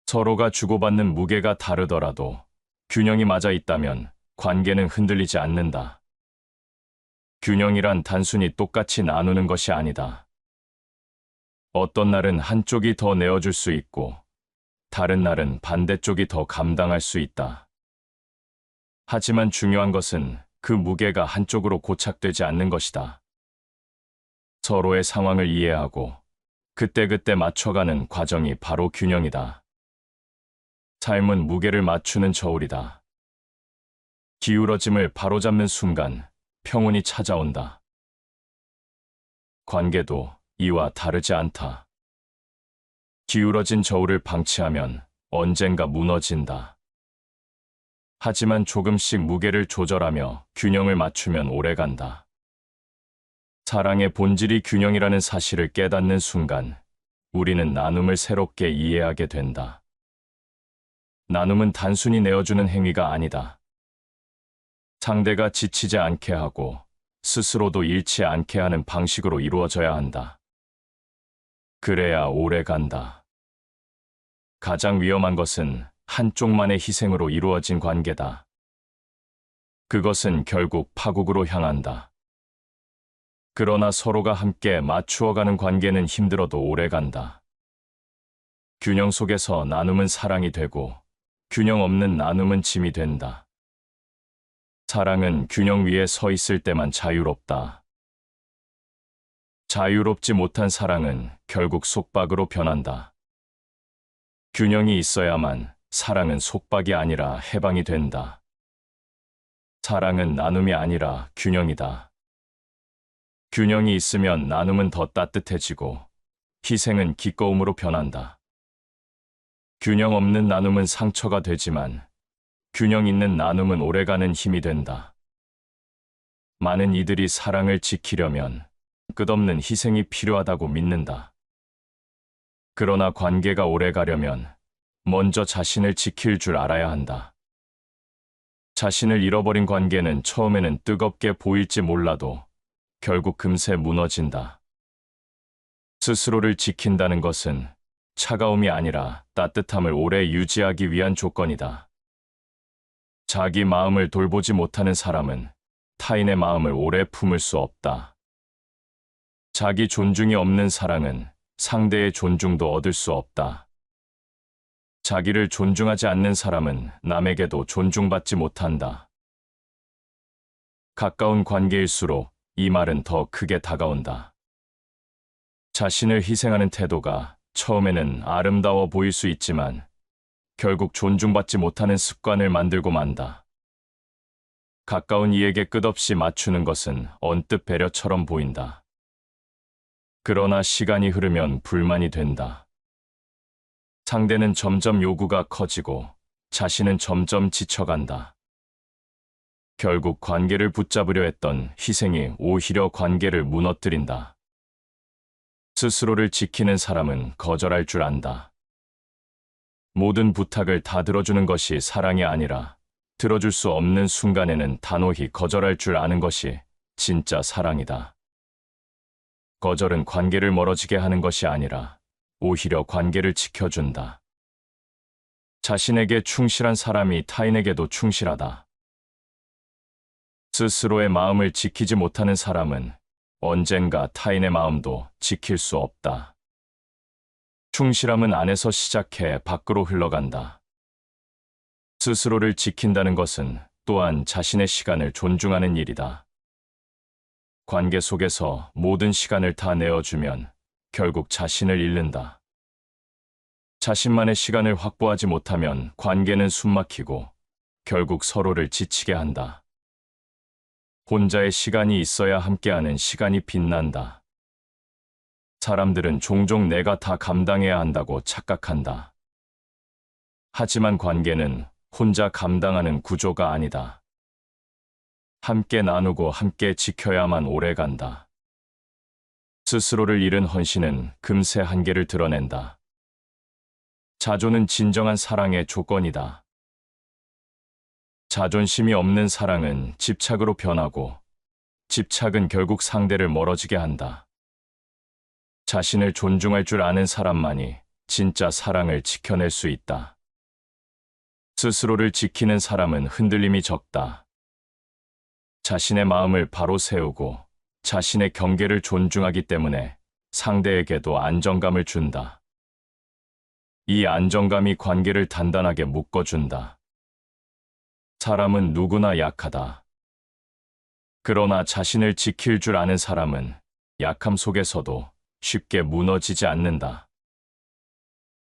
서로가 주고받는 무게가 다르더라도 균형이 맞아 있다면 관계는 흔들리지 않는다. 균형이란 단순히 똑같이 나누는 것이 아니다. 어떤 날은 한쪽이 더 내어줄 수 있고 다른 날은 반대쪽이 더 감당할 수 있다. 하지만 중요한 것은 그 무게가 한쪽으로 고착되지 않는 것이다. 서로의 상황을 이해하고 그때그때 맞춰가는 과정이 바로 균형이다. 삶은 무게를 맞추는 저울이다. 기울어짐을 바로잡는 순간 평온이 찾아온다. 관계도 이와 다르지 않다. 기울어진 저울을 방치하면 언젠가 무너진다. 하지만 조금씩 무게를 조절하며 균형을 맞추면 오래간다. 사랑의 본질이 균형이라는 사실을 깨닫는 순간 우리는 나눔을 새롭게 이해하게 된다. 나눔은 단순히 내어주는 행위가 아니다. 상대가 지치지 않게 하고 스스로도 잃지 않게 하는 방식으로 이루어져야 한다. 그래야 오래 간다. 가장 위험한 것은 한쪽만의 희생으로 이루어진 관계다. 그것은 결국 파국으로 향한다. 그러나 서로가 함께 맞추어가는 관계는 힘들어도 오래 간다. 균형 속에서 나눔은 사랑이 되고 균형 없는 나눔은 짐이 된다. 사랑은 균형 위에 서 있을 때만 자유롭다. 자유롭지 못한 사랑은 결국 속박으로 변한다. 균형이 있어야만 사랑은 속박이 아니라 해방이 된다. 사랑은 나눔이 아니라 균형이다. 균형이 있으면 나눔은 더 따뜻해지고 희생은 기꺼움으로 변한다. 균형 없는 나눔은 상처가 되지만 균형 있는 나눔은 오래가는 힘이 된다. 많은 이들이 사랑을 지키려면 끝없는 희생이 필요하다고 믿는다. 그러나 관계가 오래 가려면 먼저 자신을 지킬 줄 알아야 한다. 자신을 잃어버린 관계는 처음에는 뜨겁게 보일지 몰라도 결국 금세 무너진다. 스스로를 지킨다는 것은 차가움이 아니라 따뜻함을 오래 유지하기 위한 조건이다. 자기 마음을 돌보지 못하는 사람은 타인의 마음을 오래 품을 수 없다. 자기 존중이 없는 사랑은 상대의 존중도 얻을 수 없다. 자기를 존중하지 않는 사람은 남에게도 존중받지 못한다. 가까운 관계일수록 이 말은 더 크게 다가온다. 자신을 희생하는 태도가 처음에는 아름다워 보일 수 있지만 결국 존중받지 못하는 습관을 만들고 만다. 가까운 이에게 끝없이 맞추는 것은 언뜻 배려처럼 보인다. 그러나 시간이 흐르면 불만이 된다. 상대는 점점 요구가 커지고 자신은 점점 지쳐간다. 결국 관계를 붙잡으려 했던 희생이 오히려 관계를 무너뜨린다. 스스로를 지키는 사람은 거절할 줄 안다. 모든 부탁을 다 들어주는 것이 사랑이 아니라 들어줄 수 없는 순간에는 단호히 거절할 줄 아는 것이 진짜 사랑이다. 거절은 관계를 멀어지게 하는 것이 아니라 오히려 관계를 지켜준다. 자신에게 충실한 사람이 타인에게도 충실하다. 스스로의 마음을 지키지 못하는 사람은 언젠가 타인의 마음도 지킬 수 없다. 충실함은 안에서 시작해 밖으로 흘러간다. 스스로를 지킨다는 것은 또한 자신의 시간을 존중하는 일이다. 관계 속에서 모든 시간을 다 내어주면 결국 자신을 잃는다. 자신만의 시간을 확보하지 못하면 관계는 숨막히고 결국 서로를 지치게 한다. 혼자의 시간이 있어야 함께하는 시간이 빛난다. 사람들은 종종 내가 다 감당해야 한다고 착각한다. 하지만 관계는 혼자 감당하는 구조가 아니다. 함께 나누고 함께 지켜야만 오래간다. 스스로를 잃은 헌신은 금세 한계를 드러낸다. 자존은 진정한 사랑의 조건이다. 자존심이 없는 사랑은 집착으로 변하고 집착은 결국 상대를 멀어지게 한다. 자신을 존중할 줄 아는 사람만이 진짜 사랑을 지켜낼 수 있다. 스스로를 지키는 사람은 흔들림이 적다. 자신의 마음을 바로 세우고 자신의 경계를 존중하기 때문에 상대에게도 안정감을 준다. 이 안정감이 관계를 단단하게 묶어준다. 사람은 누구나 약하다. 그러나 자신을 지킬 줄 아는 사람은 약함 속에서도 쉽게 무너지지 않는다.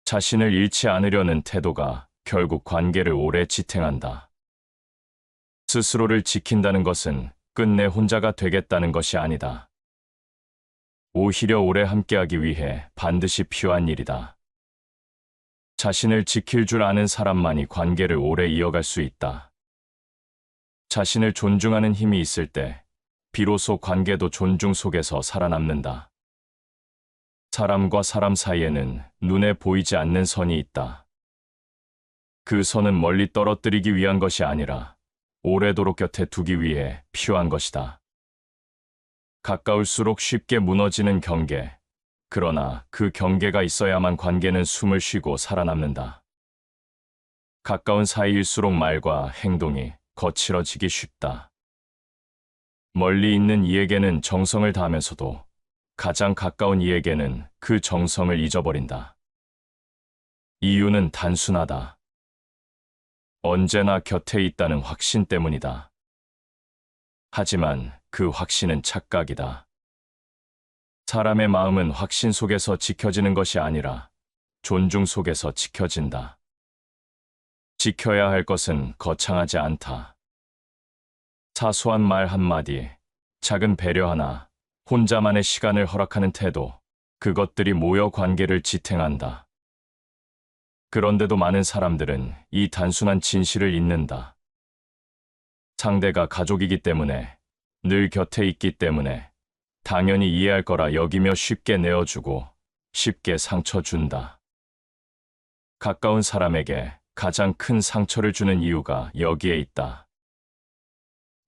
자신을 잃지 않으려는 태도가 결국 관계를 오래 지탱한다. 스스로를 지킨다는 것은 끝내 혼자가 되겠다는 것이 아니다. 오히려 오래 함께하기 위해 반드시 필요한 일이다. 자신을 지킬 줄 아는 사람만이 관계를 오래 이어갈 수 있다. 자신을 존중하는 힘이 있을 때 비로소 관계도 존중 속에서 살아남는다. 사람과 사람 사이에는 눈에 보이지 않는 선이 있다. 그 선은 멀리 떨어뜨리기 위한 것이 아니라 오래도록 곁에 두기 위해 필요한 것이다. 가까울수록 쉽게 무너지는 경계. 그러나 그 경계가 있어야만 관계는 숨을 쉬고 살아남는다. 가까운 사이일수록 말과 행동이 거칠어지기 쉽다. 멀리 있는 이에게는 정성을 다하면서도 가장 가까운 이에게는 그 정성을 잊어버린다. 이유는 단순하다. 언제나 곁에 있다는 확신 때문이다. 하지만 그 확신은 착각이다. 사람의 마음은 확신 속에서 지켜지는 것이 아니라 존중 속에서 지켜진다. 지켜야 할 것은 거창하지 않다. 사소한 말 한마디, 작은 배려 하나, 혼자만의 시간을 허락하는 태도, 그것들이 모여 관계를 지탱한다. 그런데도 많은 사람들은 이 단순한 진실을 잊는다. 상대가 가족이기 때문에, 늘 곁에 있기 때문에, 당연히 이해할 거라 여기며 쉽게 내어주고, 쉽게 상처 준다. 가까운 사람에게 가장 큰 상처를 주는 이유가 여기에 있다.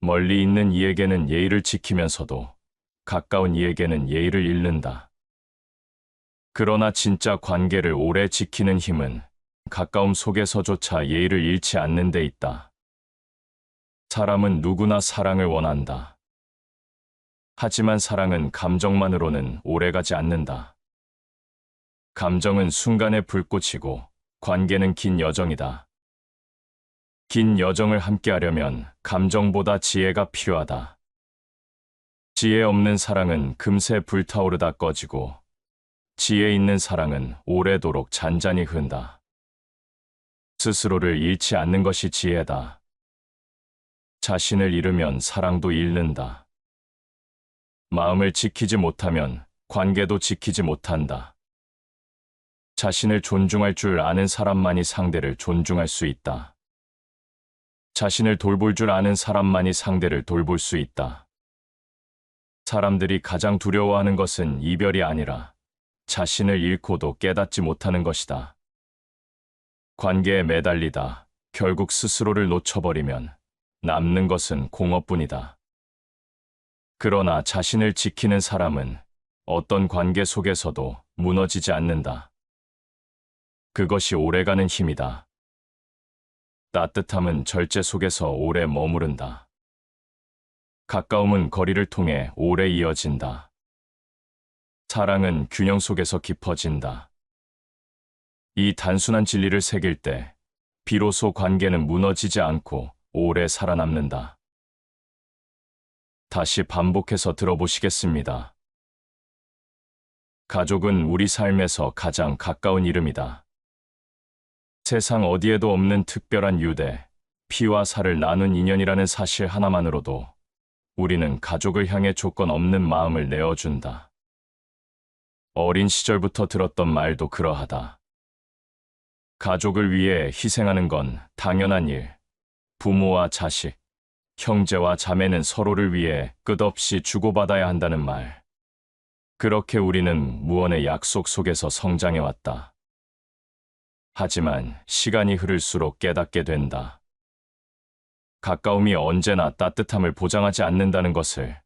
멀리 있는 이에게는 예의를 지키면서도 가까운 이에게는 예의를 잃는다. 그러나 진짜 관계를 오래 지키는 힘은 가까움 속에서조차 예의를 잃지 않는 데 있다. 사람은 누구나 사랑을 원한다. 하지만 사랑은 감정만으로는 오래가지 않는다. 감정은 순간의 불꽃이고 관계는 긴 여정이다. 긴 여정을 함께하려면 감정보다 지혜가 필요하다. 지혜 없는 사랑은 금세 불타오르다 꺼지고 지혜 있는 사랑은 오래도록 잔잔히 흐른다. 스스로를 잃지 않는 것이 지혜다. 자신을 잃으면 사랑도 잃는다. 마음을 지키지 못하면 관계도 지키지 못한다. 자신을 존중할 줄 아는 사람만이 상대를 존중할 수 있다. 자신을 돌볼 줄 아는 사람만이 상대를 돌볼 수 있다. 사람들이 가장 두려워하는 것은 이별이 아니라 자신을 잃고도 깨닫지 못하는 것이다. 관계에 매달리다 결국 스스로를 놓쳐버리면 남는 것은 공허뿐이다. 그러나 자신을 지키는 사람은 어떤 관계 속에서도 무너지지 않는다. 그것이 오래가는 힘이다. 따뜻함은 절제 속에서 오래 머무른다. 가까움은 거리를 통해 오래 이어진다. 사랑은 균형 속에서 깊어진다. 이 단순한 진리를 새길 때 비로소 관계는 무너지지 않고 오래 살아남는다. 다시 반복해서 들어보시겠습니다. 가족은 우리 삶에서 가장 가까운 이름이다. 세상 어디에도 없는 특별한 유대, 피와 살을 나눈 인연이라는 사실 하나만으로도 우리는 가족을 향해 조건 없는 마음을 내어준다. 어린 시절부터 들었던 말도 그러하다. 가족을 위해 희생하는 건 당연한 일. 부모와 자식, 형제와 자매는 서로를 위해 끝없이 주고받아야 한다는 말. 그렇게 우리는 무언의 약속 속에서 성장해왔다. 하지만 시간이 흐를수록 깨닫게 된다. 가까움이 언제나 따뜻함을 보장하지 않는다는 것을.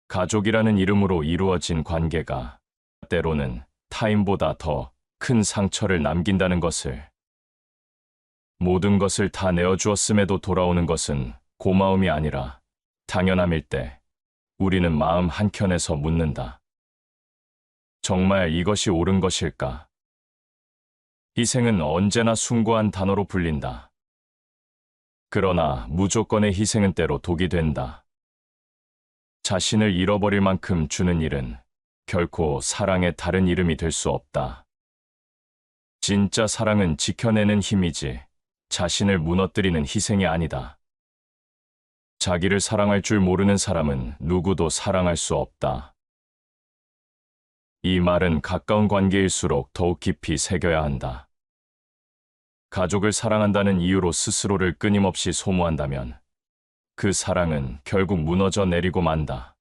가족이라는 이름으로 이루어진 관계가 때로는 타인보다 더 큰 상처를 남긴다는 것을. 모든 것을 다 내어주었음에도 돌아오는 것은 고마움이 아니라 당연함일 때 우리는 마음 한켠에서 묻는다. 정말 이것이 옳은 것일까? 희생은 언제나 숭고한 단어로 불린다. 그러나 무조건의 희생은 때로 독이 된다. 자신을 잃어버릴 만큼 주는 일은 결코 사랑의 다른 이름이 될 수 없다. 진짜 사랑은 지켜내는 힘이지 자신을 무너뜨리는 희생이 아니다. 자기를 사랑할 줄 모르는 사람은 누구도 사랑할 수 없다. 이 말은 가까운 관계일수록 더욱 깊이 새겨야 한다. 가족을 사랑한다는 이유로 스스로를 끊임없이 소모한다면 그 사랑은 결국 무너져 내리고 만다.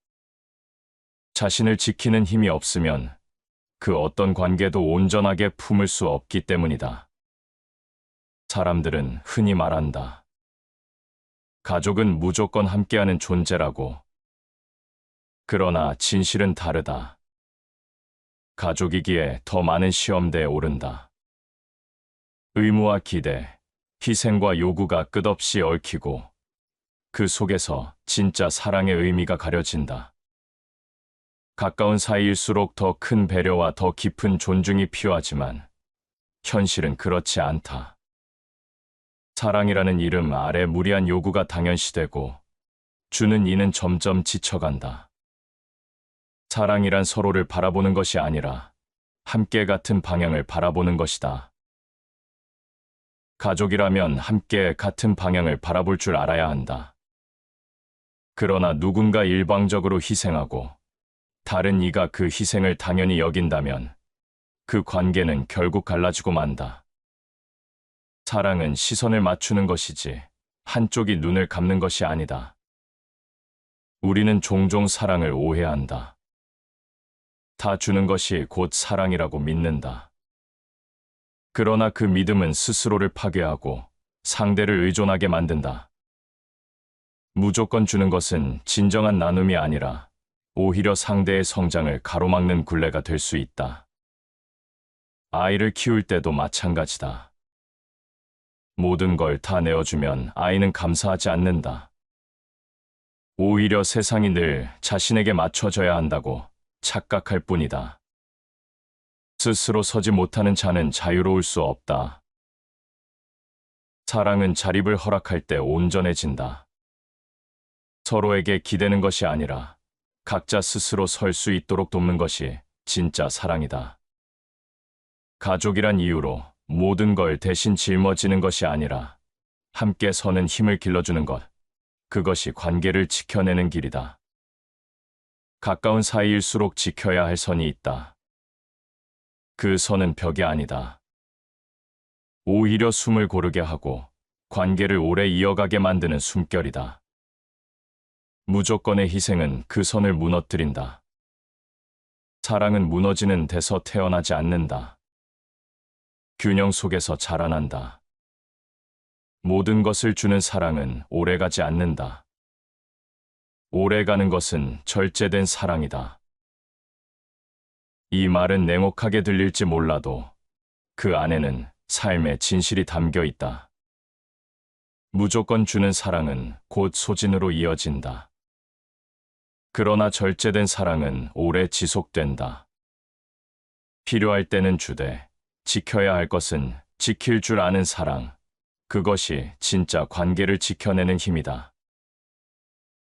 자신을 지키는 힘이 없으면 그 어떤 관계도 온전하게 품을 수 없기 때문이다. 사람들은 흔히 말한다. 가족은 무조건 함께하는 존재라고. 그러나 진실은 다르다. 가족이기에 더 많은 시험대에 오른다. 의무와 기대, 희생과 요구가 끝없이 얽히고 그 속에서 진짜 사랑의 의미가 가려진다. 가까운 사이일수록 더 큰 배려와 더 깊은 존중이 필요하지만 현실은 그렇지 않다. 사랑이라는 이름 아래 무리한 요구가 당연시되고 주는 이는 점점 지쳐간다. 사랑이란 서로를 바라보는 것이 아니라 함께 같은 방향을 바라보는 것이다. 가족이라면 함께 같은 방향을 바라볼 줄 알아야 한다. 그러나 누군가 일방적으로 희생하고 다른 이가 그 희생을 당연히 여긴다면 그 관계는 결국 갈라지고 만다. 사랑은 시선을 맞추는 것이지 한쪽이 눈을 감는 것이 아니다. 우리는 종종 사랑을 오해한다. 다 주는 것이 곧 사랑이라고 믿는다. 그러나 그 믿음은 스스로를 파괴하고 상대를 의존하게 만든다. 무조건 주는 것은 진정한 나눔이 아니라 오히려 상대의 성장을 가로막는 굴레가 될 수 있다. 아이를 키울 때도 마찬가지다. 모든 걸 다 내어주면 아이는 감사하지 않는다. 오히려 세상이 늘 자신에게 맞춰져야 한다고 착각할 뿐이다. 스스로 서지 못하는 자는 자유로울 수 없다. 사랑은 자립을 허락할 때 온전해진다. 서로에게 기대는 것이 아니라 각자 스스로 설 수 있도록 돕는 것이 진짜 사랑이다. 가족이란 이유로 모든 걸 대신 짊어지는 것이 아니라 함께 서는 힘을 길러주는 것, 그것이 관계를 지켜내는 길이다. 가까운 사이일수록 지켜야 할 선이 있다. 그 선은 벽이 아니다. 오히려 숨을 고르게 하고 관계를 오래 이어가게 만드는 숨결이다. 무조건의 희생은 그 선을 무너뜨린다. 사랑은 무너지는 데서 태어나지 않는다. 균형 속에서 자라난다. 모든 것을 주는 사랑은 오래가지 않는다. 오래가는 것은 절제된 사랑이다. 이 말은 냉혹하게 들릴지 몰라도 그 안에는 삶의 진실이 담겨 있다. 무조건 주는 사랑은 곧 소진으로 이어진다. 그러나 절제된 사랑은 오래 지속된다. 필요할 때는 주되 지켜야 할 것은 지킬 줄 아는 사랑, 그것이 진짜 관계를 지켜내는 힘이다.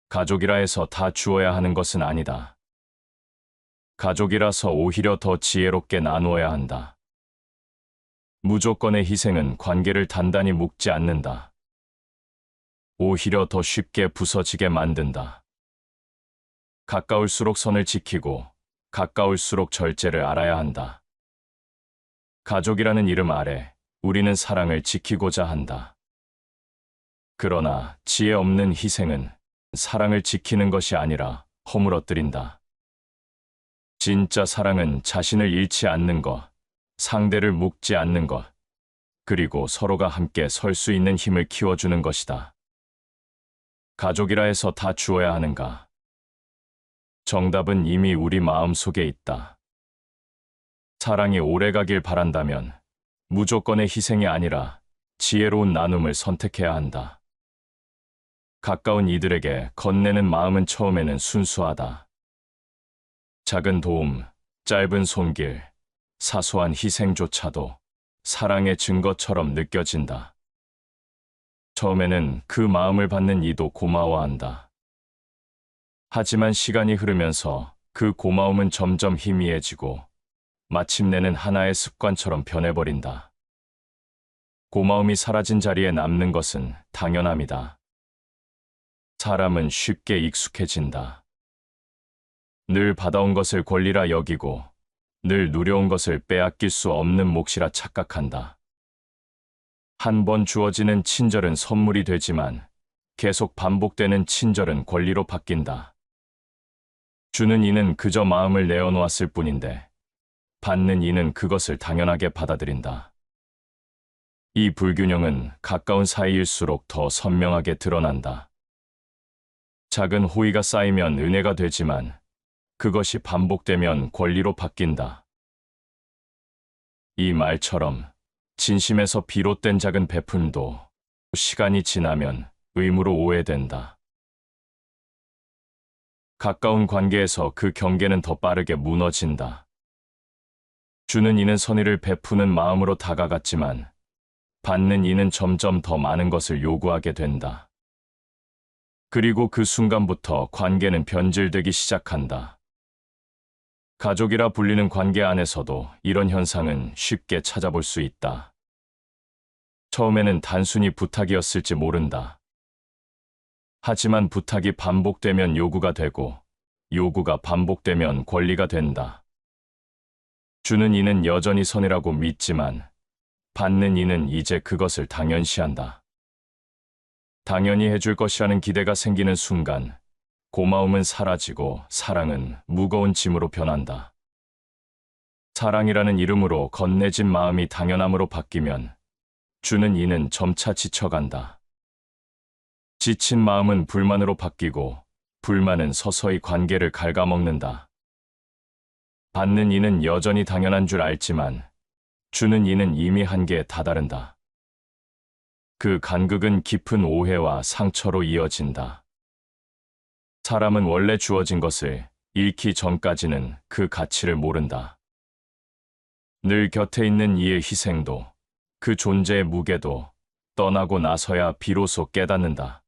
가족이라 해서 다 주어야 하는 것은 아니다. 가족이라서 오히려 더 지혜롭게 나누어야 한다. 무조건의 희생은 관계를 단단히 묶지 않는다. 오히려 더 쉽게 부서지게 만든다. 가까울수록 선을 지키고 가까울수록 절제를 알아야 한다. 가족이라는 이름 아래 우리는 사랑을 지키고자 한다. 그러나 지혜 없는 희생은 사랑을 지키는 것이 아니라 허물어뜨린다. 진짜 사랑은 자신을 잃지 않는 것, 상대를 묶지 않는 것, 그리고 서로가 함께 설 수 있는 힘을 키워주는 것이다. 가족이라 해서 다 주어야 하는가? 정답은 이미 우리 마음속에 있다. 사랑이 오래가길 바란다면 무조건의 희생이 아니라 지혜로운 나눔을 선택해야 한다. 가까운 이들에게 건네는 마음은 처음에는 순수하다. 작은 도움, 짧은 손길, 사소한 희생조차도 사랑의 증거처럼 느껴진다. 처음에는 그 마음을 받는 이도 고마워한다. 하지만 시간이 흐르면서 그 고마움은 점점 희미해지고 마침내는 하나의 습관처럼 변해버린다. 고마움이 사라진 자리에 남는 것은 당연함이다. 사람은 쉽게 익숙해진다. 늘 받아온 것을 권리라 여기고 늘 누려온 것을 빼앗길 수 없는 몫이라 착각한다. 한 번 주어지는 친절은 선물이 되지만 계속 반복되는 친절은 권리로 바뀐다. 주는 이는 그저 마음을 내어놓았을 뿐인데 받는 이는 그것을 당연하게 받아들인다. 이 불균형은 가까운 사이일수록 더 선명하게 드러난다. 작은 호의가 쌓이면 은혜가 되지만 그것이 반복되면 권리로 바뀐다. 이 말처럼 진심에서 비롯된 작은 베풀음도 시간이 지나면 의무로 오해된다. 가까운 관계에서 그 경계는 더 빠르게 무너진다. 주는 이는 선의를 베푸는 마음으로 다가갔지만 받는 이는 점점 더 많은 것을 요구하게 된다. 그리고 그 순간부터 관계는 변질되기 시작한다. 가족이라 불리는 관계 안에서도 이런 현상은 쉽게 찾아볼 수 있다. 처음에는 단순히 부탁이었을지 모른다. 하지만 부탁이 반복되면 요구가 되고 요구가 반복되면 권리가 된다. 주는 이는 여전히 선이라고 믿지만 받는 이는 이제 그것을 당연시한다. 당연히 해줄 것이라는 기대가 생기는 순간 고마움은 사라지고 사랑은 무거운 짐으로 변한다. 사랑이라는 이름으로 건네진 마음이 당연함으로 바뀌면 주는 이는 점차 지쳐간다. 지친 마음은 불만으로 바뀌고 불만은 서서히 관계를 갉아먹는다. 받는 이는 여전히 당연한 줄 알지만 주는 이는 이미 한계에 다다른다. 그 간극은 깊은 오해와 상처로 이어진다. 사람은 원래 주어진 것을 잃기 전까지는 그 가치를 모른다. 늘 곁에 있는 이의 희생도 그 존재의 무게도 떠나고 나서야 비로소 깨닫는다.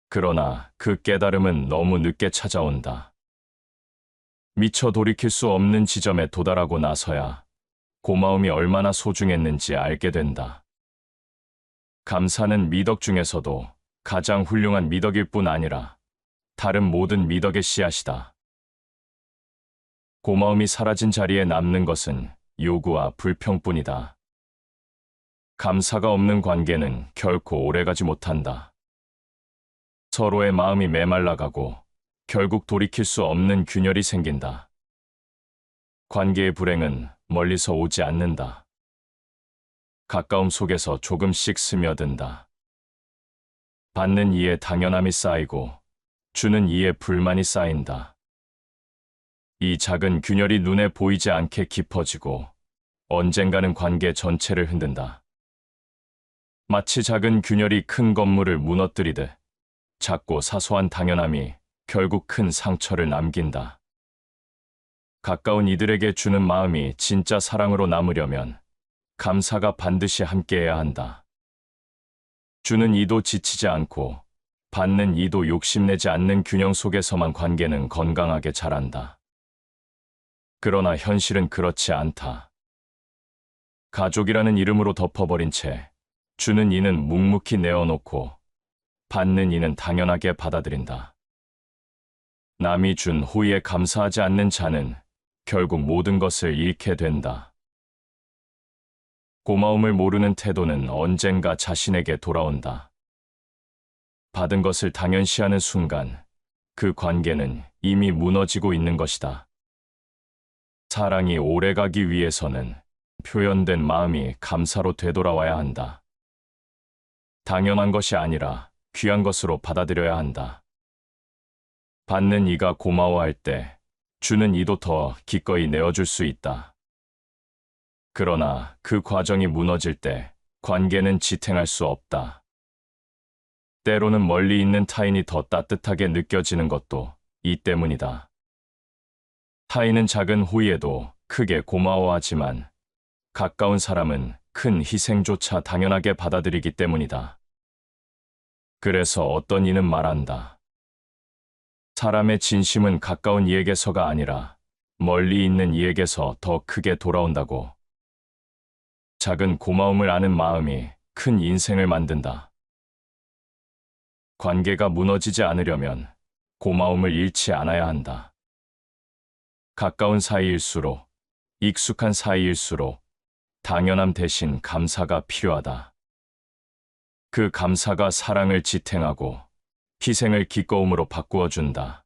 그러나 그 깨달음은 너무 늦게 찾아온다. 미처 돌이킬 수 없는 지점에 도달하고 나서야 고마움이 얼마나 소중했는지 알게 된다. 감사는 미덕 중에서도 가장 훌륭한 미덕일 뿐 아니라 다른 모든 미덕의 씨앗이다. 고마움이 사라진 자리에 남는 것은 요구와 불평뿐이다. 감사가 없는 관계는 결코 오래가지 못한다. 서로의 마음이 메말라가고 결국 돌이킬 수 없는 균열이 생긴다. 관계의 불행은 멀리서 오지 않는다. 가까움 속에서 조금씩 스며든다. 받는 이의 당연함이 쌓이고 주는 이의 불만이 쌓인다. 이 작은 균열이 눈에 보이지 않게 깊어지고 언젠가는 관계 전체를 흔든다. 마치 작은 균열이 큰 건물을 무너뜨리듯 작고 사소한 당연함이 결국 큰 상처를 남긴다. 가까운 이들에게 주는 마음이 진짜 사랑으로 남으려면 감사가 반드시 함께해야 한다. 주는 이도 지치지 않고 받는 이도 욕심내지 않는 균형 속에서만 관계는 건강하게 자란다. 그러나 현실은 그렇지 않다. 가족이라는 이름으로 덮어버린 채 주는 이는 묵묵히 내어놓고 받는 이는 당연하게 받아들인다. 남이 준 호의에 감사하지 않는 자는 결국 모든 것을 잃게 된다. 고마움을 모르는 태도는 언젠가 자신에게 돌아온다. 받은 것을 당연시하는 순간 그 관계는 이미 무너지고 있는 것이다. 사랑이 오래가기 위해서는 표현된 마음이 감사로 되돌아와야 한다. 당연한 것이 아니라 귀한 것으로 받아들여야 한다. 받는 이가 고마워할 때 주는 이도 더 기꺼이 내어줄 수 있다. 그러나 그 과정이 무너질 때 관계는 지탱할 수 없다. 때로는 멀리 있는 타인이 더 따뜻하게 느껴지는 것도 이 때문이다. 타인은 작은 호의에도 크게 고마워하지만 가까운 사람은 큰 희생조차 당연하게 받아들이기 때문이다. 그래서 어떤 이는 말한다. 사람의 진심은 가까운 이에게서가 아니라 멀리 있는 이에게서 더 크게 돌아온다고. 작은 고마움을 아는 마음이 큰 인생을 만든다. 관계가 무너지지 않으려면 고마움을 잃지 않아야 한다. 가까운 사이일수록, 익숙한 사이일수록 당연함 대신 감사가 필요하다. 그 감사가 사랑을 지탱하고 희생을 기꺼움으로 바꾸어준다.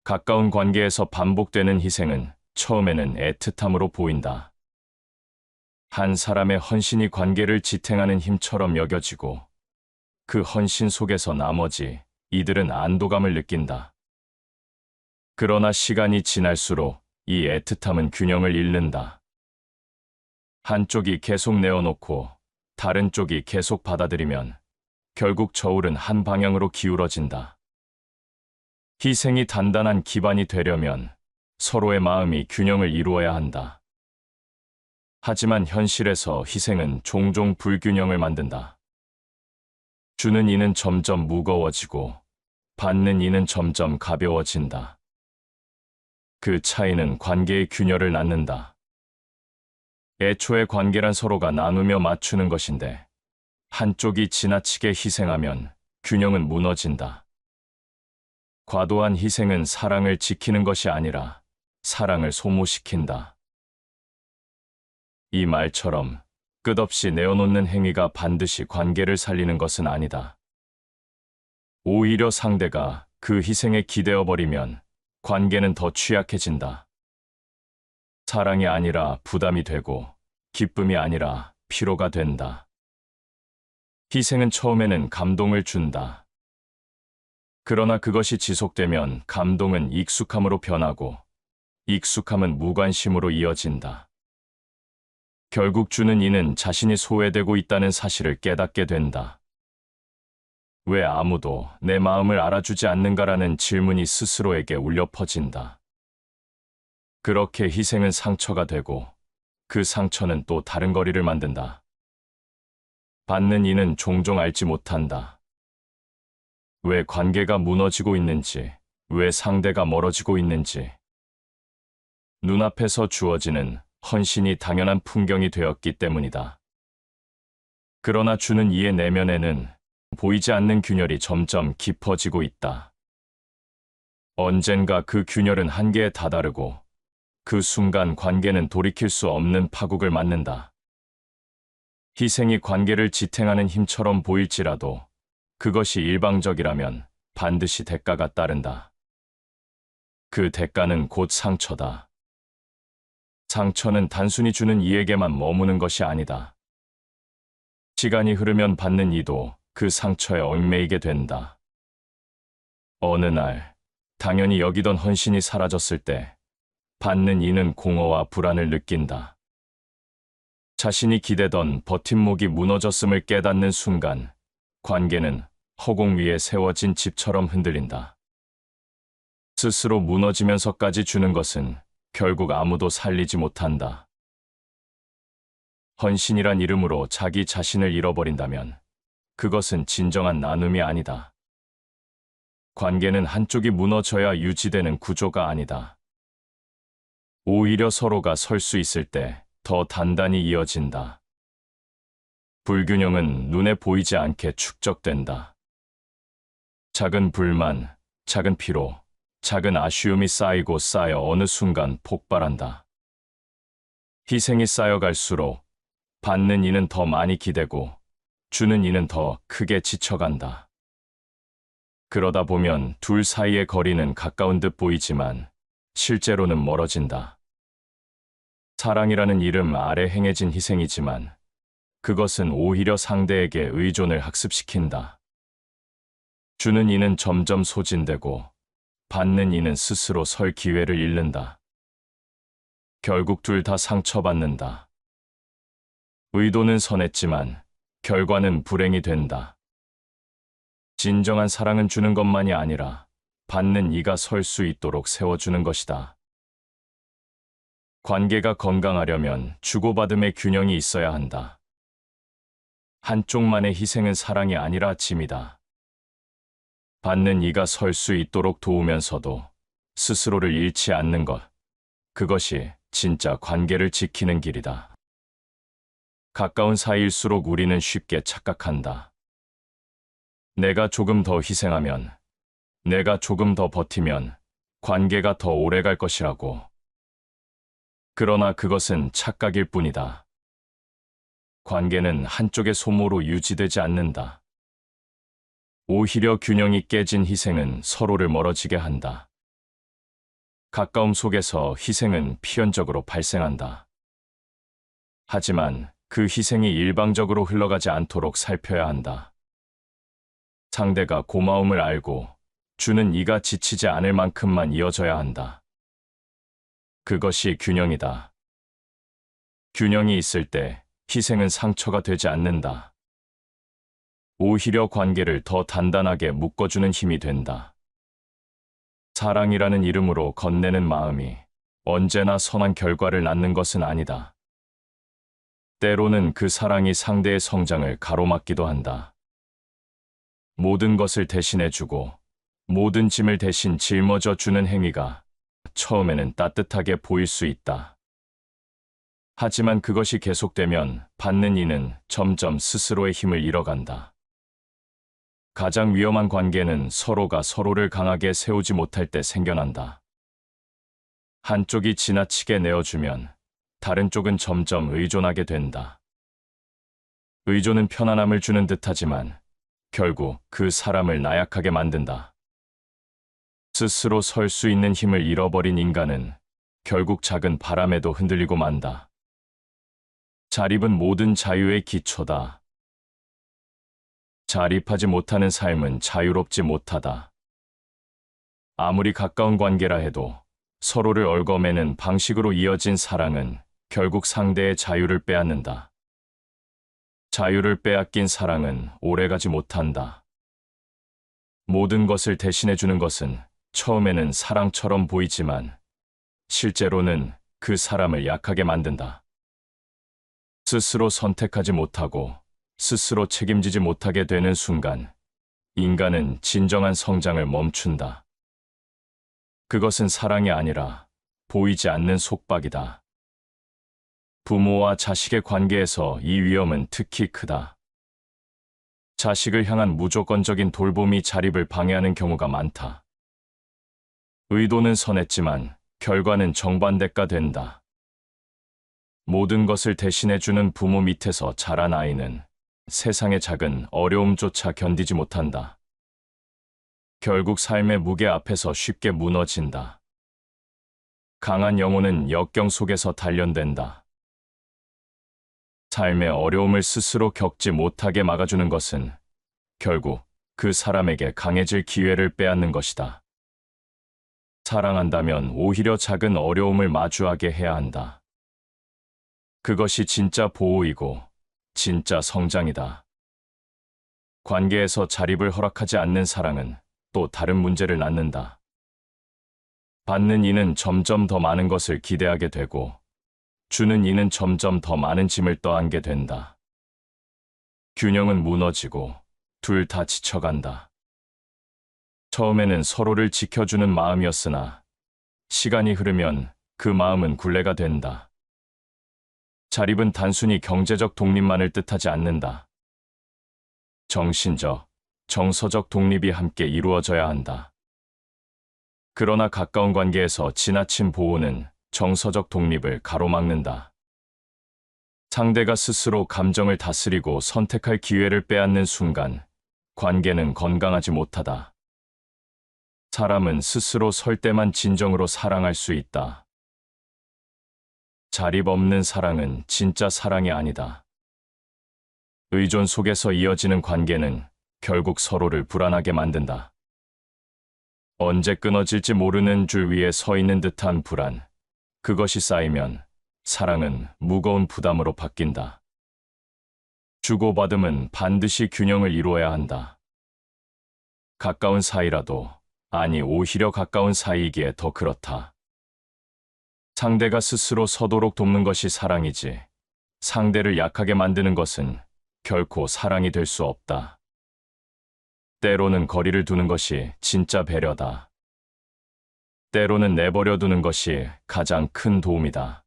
가까운 관계에서 반복되는 희생은 처음에는 애틋함으로 보인다. 한 사람의 헌신이 관계를 지탱하는 힘처럼 여겨지고 그 헌신 속에서 나머지 이들은 안도감을 느낀다. 그러나 시간이 지날수록 이 애틋함은 균형을 잃는다. 한쪽이 계속 내어놓고 다른 쪽이 계속 받아들이면 결국 저울은 한 방향으로 기울어진다. 희생이 단단한 기반이 되려면 서로의 마음이 균형을 이루어야 한다. 하지만 현실에서 희생은 종종 불균형을 만든다. 주는 이는 점점 무거워지고 받는 이는 점점 가벼워진다. 그 차이는 관계의 균열을 낳는다. 애초에 관계란 서로가 나누며 맞추는 것인데 한쪽이 지나치게 희생하면 균형은 무너진다. 과도한 희생은 사랑을 지키는 것이 아니라 사랑을 소모시킨다. 이 말처럼 끝없이 내어놓는 행위가 반드시 관계를 살리는 것은 아니다. 오히려 상대가 그 희생에 기대어 버리면 관계는 더 취약해진다. 사랑이 아니라 부담이 되고 기쁨이 아니라 피로가 된다. 희생은 처음에는 감동을 준다. 그러나 그것이 지속되면 감동은 익숙함으로 변하고 익숙함은 무관심으로 이어진다. 결국 주는 이는 자신이 소외되고 있다는 사실을 깨닫게 된다. 왜 아무도 내 마음을 알아주지 않는가라는 질문이 스스로에게 울려 퍼진다. 그렇게 희생은 상처가 되고 그 상처는 또 다른 거리를 만든다. 받는 이는 종종 알지 못한다. 왜 관계가 무너지고 있는지, 왜 상대가 멀어지고 있는지. 눈앞에서 주어지는 헌신이 당연한 풍경이 되었기 때문이다. 그러나 주는 이의 내면에는 보이지 않는 균열이 점점 깊어지고 있다. 언젠가 그 균열은 한계에 다다르고 그 순간 관계는 돌이킬 수 없는 파국을 맞는다. 희생이 관계를 지탱하는 힘처럼 보일지라도 그것이 일방적이라면 반드시 대가가 따른다. 그 대가는 곧 상처다. 상처는 단순히 주는 이에게만 머무는 것이 아니다. 시간이 흐르면 받는 이도 그 상처에 얽매이게 된다. 어느 날, 당연히 여기던 헌신이 사라졌을 때 받는 이는 공허와 불안을 느낀다. 자신이 기대던 버팀목이 무너졌음을 깨닫는 순간 관계는 허공 위에 세워진 집처럼 흔들린다. 스스로 무너지면서까지 주는 것은 결국 아무도 살리지 못한다. 헌신이란 이름으로 자기 자신을 잃어버린다면 그것은 진정한 나눔이 아니다. 관계는 한쪽이 무너져야 유지되는 구조가 아니다. 오히려 서로가 설 수 있을 때 더 단단히 이어진다. 불균형은 눈에 보이지 않게 축적된다. 작은 불만, 작은 피로, 작은 아쉬움이 쌓이고 쌓여 어느 순간 폭발한다. 희생이 쌓여갈수록 받는 이는 더 많이 기대고 주는 이는 더 크게 지쳐간다. 그러다 보면 둘 사이의 거리는 가까운 듯 보이지만 실제로는 멀어진다. 사랑이라는 이름 아래 행해진 희생이지만 그것은 오히려 상대에게 의존을 학습시킨다. 주는 이는 점점 소진되고 받는 이는 스스로 설 기회를 잃는다. 결국 둘 다 상처받는다. 의도는 선했지만 결과는 불행이 된다. 진정한 사랑은 주는 것만이 아니라 받는 이가 설 수 있도록 세워주는 것이다. 관계가 건강하려면 주고받음의 균형이 있어야 한다. 한쪽만의 희생은 사랑이 아니라 짐이다. 받는 이가 설 수 있도록 도우면서도 스스로를 잃지 않는 것, 그것이 진짜 관계를 지키는 길이다. 가까운 사이일수록 우리는 쉽게 착각한다. 내가 조금 더 희생하면, 내가 조금 더 버티면 관계가 더 오래 갈 것이라고. 그러나 그것은 착각일 뿐이다. 관계는 한쪽의 소모로 유지되지 않는다. 오히려 균형이 깨진 희생은 서로를 멀어지게 한다. 가까움 속에서 희생은 필연적으로 발생한다. 하지만 그 희생이 일방적으로 흘러가지 않도록 살펴야 한다. 상대가 고마움을 알고 주는 이가 지치지 않을 만큼만 이어져야 한다. 그것이 균형이다. 균형이 있을 때 희생은 상처가 되지 않는다. 오히려 관계를 더 단단하게 묶어주는 힘이 된다. 사랑이라는 이름으로 건네는 마음이 언제나 선한 결과를 낳는 것은 아니다. 때로는 그 사랑이 상대의 성장을 가로막기도 한다. 모든 것을 대신해주고 모든 짐을 대신 짊어져 주는 행위가 처음에는 따뜻하게 보일 수 있다. 하지만 그것이 계속되면 받는 이는 점점 스스로의 힘을 잃어간다. 가장 위험한 관계는 서로가 서로를 강하게 세우지 못할 때 생겨난다. 한쪽이 지나치게 내어주면 다른 쪽은 점점 의존하게 된다. 의존은 편안함을 주는 듯하지만 결국 그 사람을 나약하게 만든다. 스스로 설 수 있는 힘을 잃어버린 인간은 결국 작은 바람에도 흔들리고 만다. 자립은 모든 자유의 기초다. 자립하지 못하는 삶은 자유롭지 못하다. 아무리 가까운 관계라 해도 서로를 얽어매는 방식으로 이어진 사랑은 결국 상대의 자유를 빼앗는다. 자유를 빼앗긴 사랑은 오래가지 못한다. 모든 것을 대신해주는 것은 처음에는 사랑처럼 보이지만 실제로는 그 사람을 약하게 만든다. 스스로 선택하지 못하고 스스로 책임지지 못하게 되는 순간 인간은 진정한 성장을 멈춘다. 그것은 사랑이 아니라 보이지 않는 속박이다. 부모와 자식의 관계에서 이 위험은 특히 크다. 자식을 향한 무조건적인 돌봄이 자립을 방해하는 경우가 많다. 의도는 선했지만 결과는 정반대가 된다. 모든 것을 대신해주는 부모 밑에서 자란 아이는 세상의 작은 어려움조차 견디지 못한다. 결국 삶의 무게 앞에서 쉽게 무너진다. 강한 영혼은 역경 속에서 단련된다. 삶의 어려움을 스스로 겪지 못하게 막아주는 것은 결국 그 사람에게 강해질 기회를 빼앗는 것이다. 사랑한다면 오히려 작은 어려움을 마주하게 해야 한다. 그것이 진짜 보호이고 진짜 성장이다. 관계에서 자립을 허락하지 않는 사랑은 또 다른 문제를 낳는다. 받는 이는 점점 더 많은 것을 기대하게 되고 주는 이는 점점 더 많은 짐을 떠안게 된다. 균형은 무너지고 둘 다 지쳐간다. 처음에는 서로를 지켜주는 마음이었으나 시간이 흐르면 그 마음은 굴레가 된다. 자립은 단순히 경제적 독립만을 뜻하지 않는다. 정신적, 정서적 독립이 함께 이루어져야 한다. 그러나 가까운 관계에서 지나친 보호는 정서적 독립을 가로막는다. 상대가 스스로 감정을 다스리고 선택할 기회를 빼앗는 순간 관계는 건강하지 못하다. 사람은 스스로 설 때만 진정으로 사랑할 수 있다. 자립 없는 사랑은 진짜 사랑이 아니다. 의존 속에서 이어지는 관계는 결국 서로를 불안하게 만든다. 언제 끊어질지 모르는 줄 위에 서 있는 듯한 불안, 그것이 쌓이면 사랑은 무거운 부담으로 바뀐다. 주고받음은 반드시 균형을 이루어야 한다. 가까운 사이라도, 아니 오히려 가까운 사이이기에 더 그렇다. 상대가 스스로 서도록 돕는 것이 사랑이지, 상대를 약하게 만드는 것은 결코 사랑이 될 수 없다. 때로는 거리를 두는 것이 진짜 배려다. 때로는 내버려 두는 것이 가장 큰 도움이다.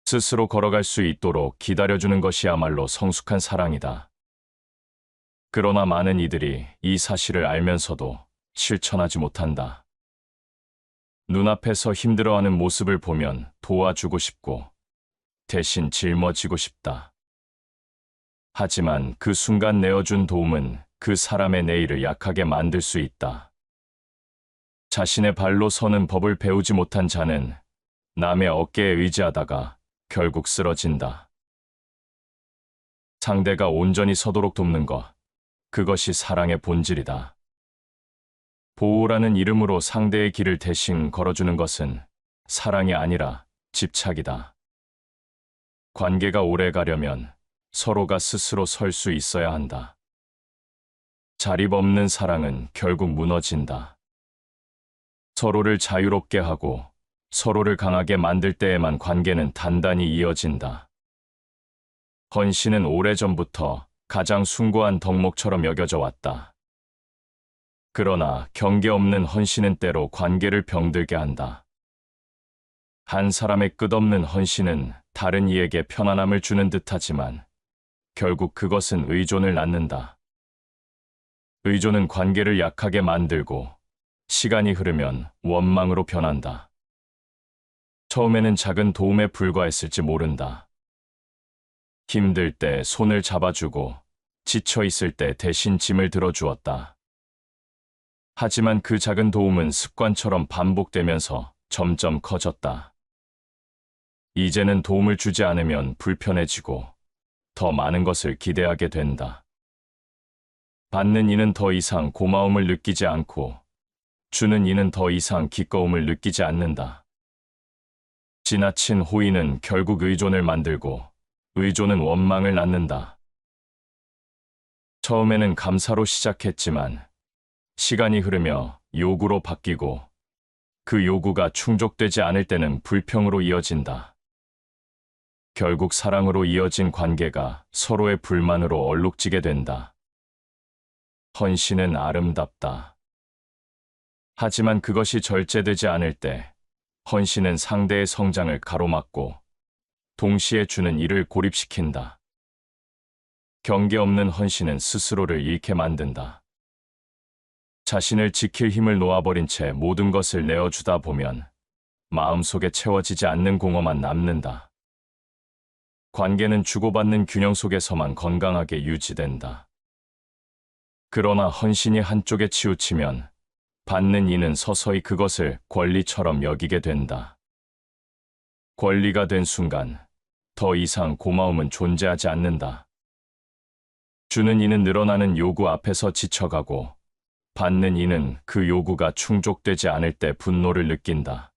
스스로 걸어갈 수 있도록 기다려주는 것이야말로 성숙한 사랑이다. 그러나 많은 이들이 이 사실을 알면서도 실천하지 못한다. 눈앞에서 힘들어하는 모습을 보면 도와주고 싶고 대신 짊어지고 싶다. 하지만 그 순간 내어준 도움은 그 사람의 내일을 약하게 만들 수 있다. 자신의 발로 서는 법을 배우지 못한 자는 남의 어깨에 의지하다가 결국 쓰러진다. 상대가 온전히 서도록 돕는 것, 그것이 사랑의 본질이다. 보호라는 이름으로 상대의 길을 대신 걸어주는 것은 사랑이 아니라 집착이다. 관계가 오래 가려면 서로가 스스로 설 수 있어야 한다. 자립 없는 사랑은 결국 무너진다. 서로를 자유롭게 하고 서로를 강하게 만들 때에만 관계는 단단히 이어진다. 헌신은 오래전부터 가장 숭고한 덕목처럼 여겨져 왔다. 그러나 경계 없는 헌신은 때로 관계를 병들게 한다. 한 사람의 끝없는 헌신은 다른 이에게 편안함을 주는 듯하지만 결국 그것은 의존을 낳는다. 의존은 관계를 약하게 만들고 시간이 흐르면 원망으로 변한다. 처음에는 작은 도움에 불과했을지 모른다. 힘들 때 손을 잡아주고 지쳐 있을 때 대신 짐을 들어주었다. 하지만 그 작은 도움은 습관처럼 반복되면서 점점 커졌다. 이제는 도움을 주지 않으면 불편해지고 더 많은 것을 기대하게 된다. 받는 이는 더 이상 고마움을 느끼지 않고 주는 이는 더 이상 기꺼움을 느끼지 않는다. 지나친 호의는 결국 의존을 만들고 의존은 원망을 낳는다. 처음에는 감사로 시작했지만 시간이 흐르며 요구로 바뀌고 그 요구가 충족되지 않을 때는 불평으로 이어진다. 결국 사랑으로 이어진 관계가 서로의 불만으로 얼룩지게 된다. 헌신은 아름답다. 하지만 그것이 절제되지 않을 때 헌신은 상대의 성장을 가로막고 동시에 주는 이를 고립시킨다. 경계 없는 헌신은 스스로를 잃게 만든다. 자신을 지킬 힘을 놓아버린 채 모든 것을 내어주다 보면 마음속에 채워지지 않는 공허만 남는다. 관계는 주고받는 균형 속에서만 건강하게 유지된다. 그러나 헌신이 한쪽에 치우치면 받는 이는 서서히 그것을 권리처럼 여기게 된다. 권리가 된 순간 더 이상 고마움은 존재하지 않는다. 주는 이는 늘어나는 요구 앞에서 지쳐가고 받는 이는 그 요구가 충족되지 않을 때 분노를 느낀다.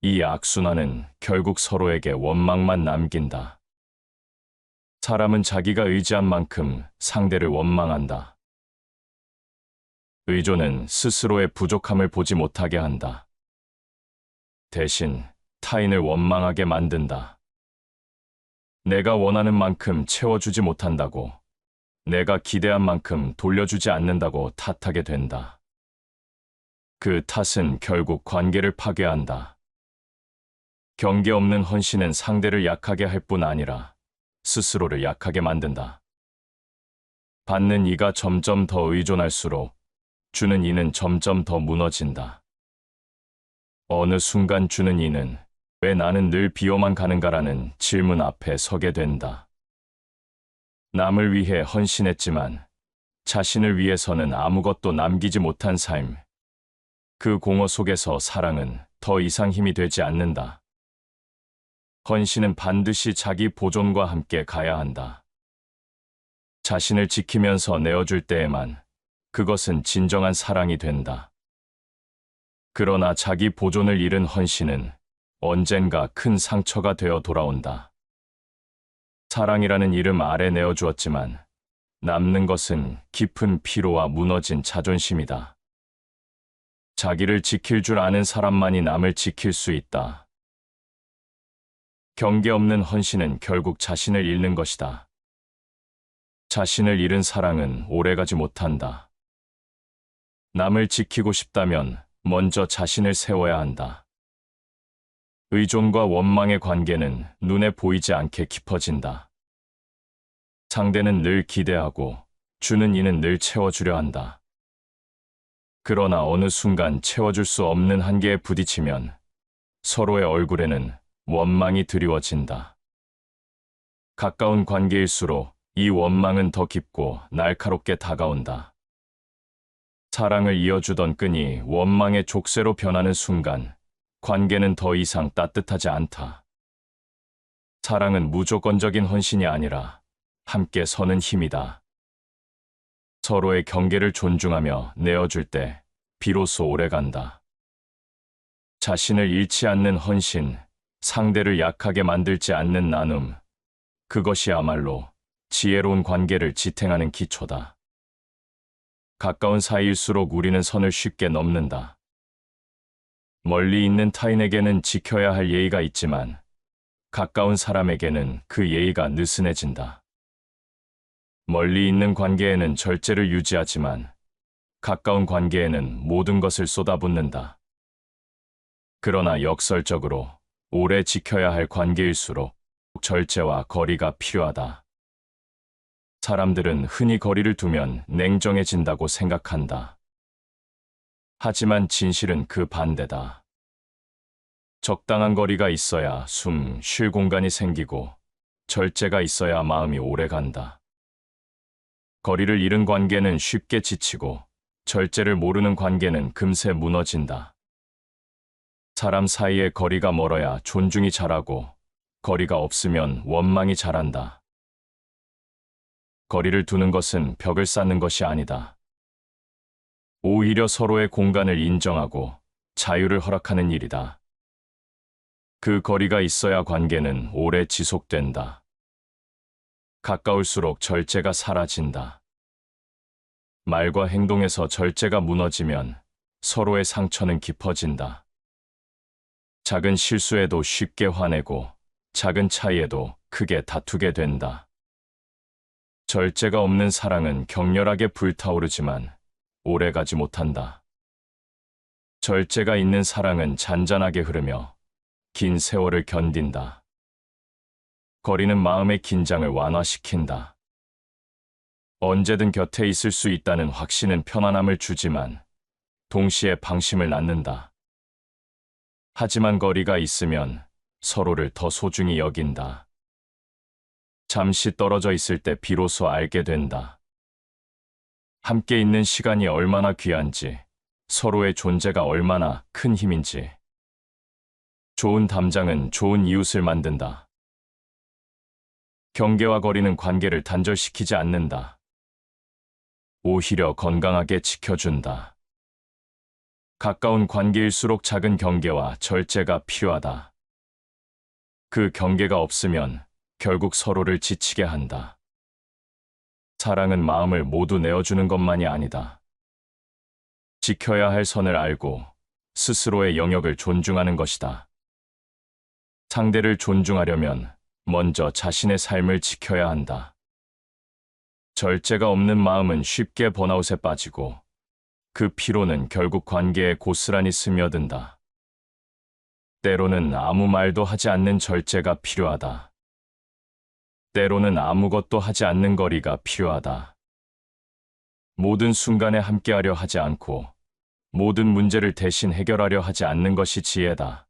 이 악순환은 결국 서로에게 원망만 남긴다. 사람은 자기가 의지한 만큼 상대를 원망한다. 의존은 스스로의 부족함을 보지 못하게 한다. 대신 타인을 원망하게 만든다. 내가 원하는 만큼 채워주지 못한다고, 내가 기대한 만큼 돌려주지 않는다고 탓하게 된다. 그 탓은 결국 관계를 파괴한다. 경계 없는 헌신은 상대를 약하게 할 뿐 아니라 스스로를 약하게 만든다. 받는 이가 점점 더 의존할수록 주는 이는 점점 더 무너진다. 어느 순간 주는 이는 왜 나는 늘 비워만 가는가라는 질문 앞에 서게 된다. 남을 위해 헌신했지만 자신을 위해서는 아무것도 남기지 못한 삶. 그 공허 속에서 사랑은 더 이상 힘이 되지 않는다. 헌신은 반드시 자기 보존과 함께 가야 한다. 자신을 지키면서 내어줄 때에만 그것은 진정한 사랑이 된다. 그러나 자기 보존을 잃은 헌신은 언젠가 큰 상처가 되어 돌아온다. 사랑이라는 이름 아래 내어주었지만 남는 것은 깊은 피로와 무너진 자존심이다. 자기를 지킬 줄 아는 사람만이 남을 지킬 수 있다. 경계 없는 헌신은 결국 자신을 잃는 것이다. 자신을 잃은 사랑은 오래가지 못한다. 남을 지키고 싶다면 먼저 자신을 세워야 한다. 의존과 원망의 관계는 눈에 보이지 않게 깊어진다. 상대는 늘 기대하고 주는 이는 늘 채워주려 한다. 그러나 어느 순간 채워줄 수 없는 한계에 부딪히면 서로의 얼굴에는 원망이 드리워진다. 가까운 관계일수록 이 원망은 더 깊고 날카롭게 다가온다. 사랑을 이어주던 끈이 원망의 족쇄로 변하는 순간 관계는 더 이상 따뜻하지 않다. 사랑은 무조건적인 헌신이 아니라 함께 서는 힘이다. 서로의 경계를 존중하며 내어줄 때 비로소 오래간다. 자신을 잃지 않는 헌신, 상대를 약하게 만들지 않는 나눔, 그것이야말로 지혜로운 관계를 지탱하는 기초다. 가까운 사이일수록 우리는 선을 쉽게 넘는다. 멀리 있는 타인에게는 지켜야 할 예의가 있지만 가까운 사람에게는 그 예의가 느슨해진다. 멀리 있는 관계에는 절제를 유지하지만 가까운 관계에는 모든 것을 쏟아붓는다. 그러나 역설적으로 오래 지켜야 할 관계일수록 절제와 거리가 필요하다. 사람들은 흔히 거리를 두면 냉정해진다고 생각한다. 하지만 진실은 그 반대다. 적당한 거리가 있어야 숨 쉴 공간이 생기고 절제가 있어야 마음이 오래 간다. 거리를 잃은 관계는 쉽게 지치고 절제를 모르는 관계는 금세 무너진다. 사람 사이의 거리가 멀어야 존중이 자라고 거리가 없으면 원망이 자란다. 거리를 두는 것은 벽을 쌓는 것이 아니다. 오히려 서로의 공간을 인정하고 자유를 허락하는 일이다. 그 거리가 있어야 관계는 오래 지속된다. 가까울수록 절제가 사라진다. 말과 행동에서 절제가 무너지면 서로의 상처는 깊어진다. 작은 실수에도 쉽게 화내고 작은 차이에도 크게 다투게 된다. 절제가 없는 사랑은 격렬하게 불타오르지만 오래가지 못한다. 절제가 있는 사랑은 잔잔하게 흐르며 긴 세월을 견딘다. 거리는 마음의 긴장을 완화시킨다. 언제든 곁에 있을 수 있다는 확신은 편안함을 주지만 동시에 방심을 낳는다. 하지만 거리가 있으면 서로를 더 소중히 여긴다. 잠시 떨어져 있을 때 비로소 알게 된다. 함께 있는 시간이 얼마나 귀한지, 서로의 존재가 얼마나 큰 힘인지. 좋은 담장은 좋은 이웃을 만든다. 경계와 거리는 관계를 단절시키지 않는다. 오히려 건강하게 지켜준다. 가까운 관계일수록 작은 경계와 절제가 필요하다. 그 경계가 없으면 결국 서로를 지치게 한다. 사랑은 마음을 모두 내어주는 것만이 아니다. 지켜야 할 선을 알고 스스로의 영역을 존중하는 것이다. 상대를 존중하려면 먼저 자신의 삶을 지켜야 한다. 절제가 없는 마음은 쉽게 번아웃에 빠지고 그 피로는 결국 관계에 고스란히 스며든다. 때로는 아무 말도 하지 않는 절제가 필요하다. 때로는 아무것도 하지 않는 거리가 필요하다. 모든 순간에 함께하려 하지 않고 모든 문제를 대신 해결하려 하지 않는 것이 지혜다.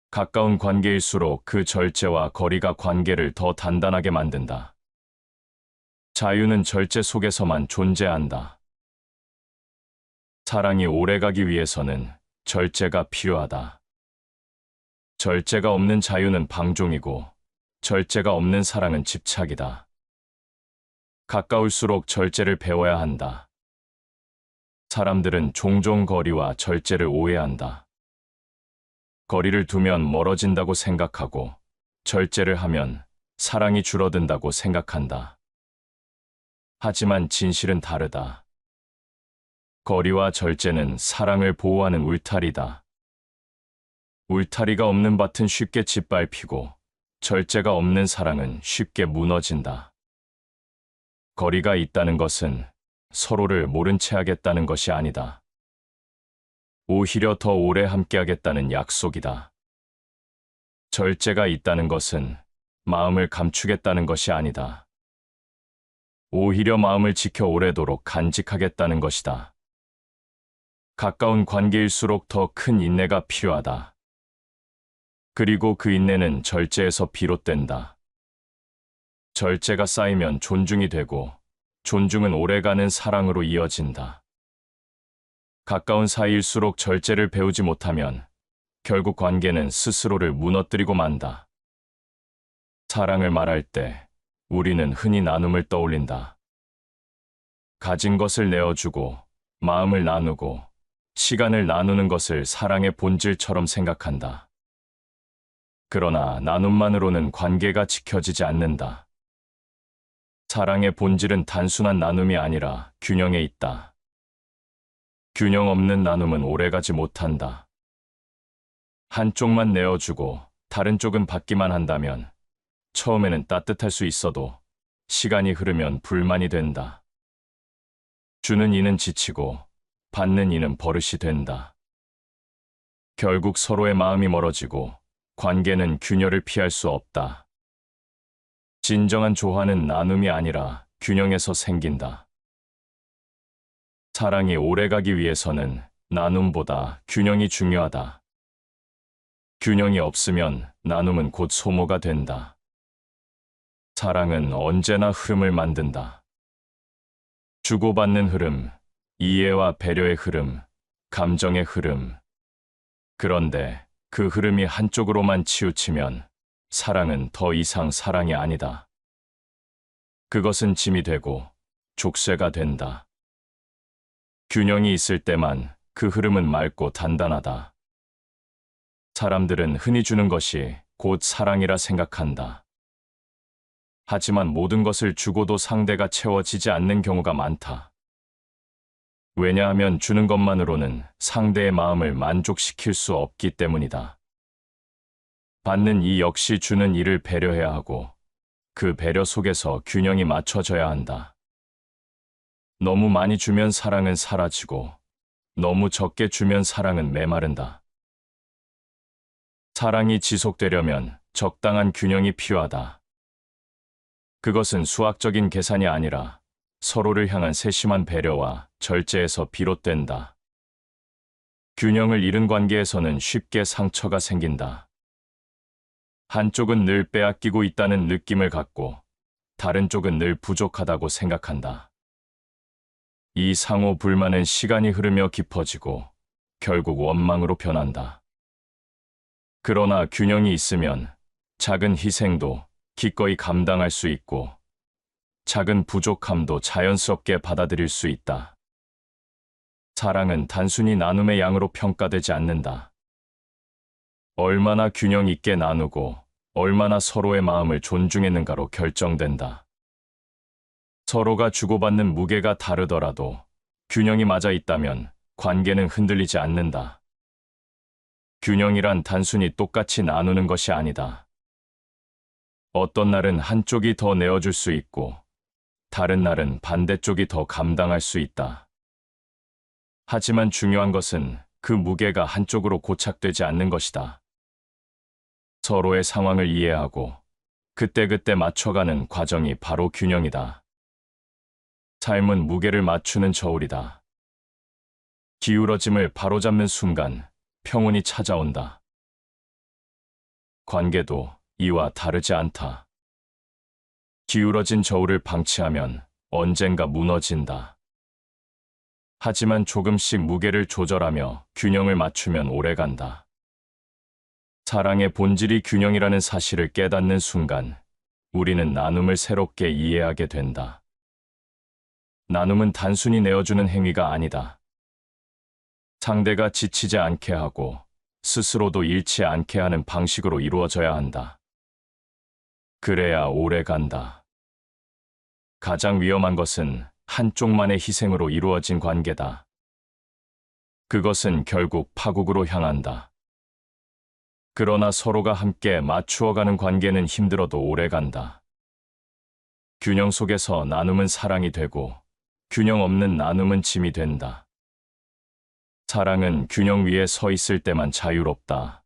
가까운 관계일수록 그 절제와 거리가 관계를 더 단단하게 만든다. 자유는 절제 속에서만 존재한다. 사랑이 오래가기 위해서는 절제가 필요하다. 절제가 없는 자유는 방종이고 절제가 없는 사랑은 집착이다. 가까울수록 절제를 배워야 한다. 사람들은 종종 거리와 절제를 오해한다. 거리를 두면 멀어진다고 생각하고 절제를 하면 사랑이 줄어든다고 생각한다. 하지만 진실은 다르다. 거리와 절제는 사랑을 보호하는 울타리다. 울타리가 없는 밭은 쉽게 짓밟히고 절제가 없는 사랑은 쉽게 무너진다. 거리가 있다는 것은 서로를 모른 채 하겠다는 것이 아니다. 오히려 더 오래 함께하겠다는 약속이다. 절제가 있다는 것은 마음을 감추겠다는 것이 아니다. 오히려 마음을 지켜 오래도록 간직하겠다는 것이다. 가까운 관계일수록 더 큰 인내가 필요하다. 그리고 그 인내는 절제에서 비롯된다. 절제가 쌓이면 존중이 되고, 존중은 오래가는 사랑으로 이어진다. 가까운 사이일수록 절제를 배우지 못하면 결국 관계는 스스로를 무너뜨리고 만다. 사랑을 말할 때 우리는 흔히 나눔을 떠올린다. 가진 것을 내어주고, 마음을 나누고, 시간을 나누는 것을 사랑의 본질처럼 생각한다. 그러나 나눔만으로는 관계가 지켜지지 않는다. 사랑의 본질은 단순한 나눔이 아니라 균형에 있다. 균형 없는 나눔은 오래가지 못한다. 한쪽만 내어주고 다른 쪽은 받기만 한다면 처음에는 따뜻할 수 있어도 시간이 흐르면 불만이 된다. 주는 이는 지치고 받는 이는 버릇이 된다. 결국 서로의 마음이 멀어지고 관계는 균열을 피할 수 없다. 진정한 조화는 나눔이 아니라 균형에서 생긴다. 사랑이 오래가기 위해서는 나눔보다 균형이 중요하다. 균형이 없으면 나눔은 곧 소모가 된다. 사랑은 언제나 흐름을 만든다. 주고받는 흐름, 이해와 배려의 흐름, 감정의 흐름. 그런데 그 흐름이 한쪽으로만 치우치면 사랑은 더 이상 사랑이 아니다. 그것은 짐이 되고 족쇄가 된다. 균형이 있을 때만 그 흐름은 맑고 단단하다. 사람들은 흔히 주는 것이 곧 사랑이라 생각한다. 하지만 모든 것을 주고도 상대가 채워지지 않는 경우가 많다. 왜냐하면 주는 것만으로는 상대의 마음을 만족시킬 수 없기 때문이다. 받는 이 역시 주는 이를 배려해야 하고 그 배려 속에서 균형이 맞춰져야 한다. 너무 많이 주면 사랑은 사라지고 너무 적게 주면 사랑은 메마른다. 사랑이 지속되려면 적당한 균형이 필요하다. 그것은 수학적인 계산이 아니라 서로를 향한 세심한 배려와 절제에서 비롯된다. 균형을 잃은 관계에서는 쉽게 상처가 생긴다. 한쪽은 늘 빼앗기고 있다는 느낌을 갖고 다른 쪽은 늘 부족하다고 생각한다. 이 상호 불만은 시간이 흐르며 깊어지고 결국 원망으로 변한다. 그러나 균형이 있으면 작은 희생도 기꺼이 감당할 수 있고 작은 부족함도 자연스럽게 받아들일 수 있다. 사랑은 단순히 나눔의 양으로 평가되지 않는다. 얼마나 균형 있게 나누고 얼마나 서로의 마음을 존중했는가로 결정된다. 서로가 주고받는 무게가 다르더라도 균형이 맞아 있다면 관계는 흔들리지 않는다. 균형이란 단순히 똑같이 나누는 것이 아니다. 어떤 날은 한쪽이 더 내어줄 수 있고 다른 날은 반대쪽이 더 감당할 수 있다. 하지만 중요한 것은 그 무게가 한쪽으로 고착되지 않는 것이다. 서로의 상황을 이해하고 그때그때 맞춰가는 과정이 바로 균형이다. 삶은 무게를 맞추는 저울이다. 기울어짐을 바로잡는 순간 평온이 찾아온다. 관계도 이와 다르지 않다. 기울어진 저울을 방치하면 언젠가 무너진다. 하지만 조금씩 무게를 조절하며 균형을 맞추면 오래간다. 사랑의 본질이 균형이라는 사실을 깨닫는 순간 우리는 나눔을 새롭게 이해하게 된다. 나눔은 단순히 내어주는 행위가 아니다. 상대가 지치지 않게 하고 스스로도 잃지 않게 하는 방식으로 이루어져야 한다. 그래야 오래 간다. 가장 위험한 것은 한쪽만의 희생으로 이루어진 관계다. 그것은 결국 파국으로 향한다. 그러나 서로가 함께 맞추어가는 관계는 힘들어도 오래 간다. 균형 속에서 나눔은 사랑이 되고 균형 없는 나눔은 짐이 된다. 사랑은 균형 위에 서 있을 때만 자유롭다.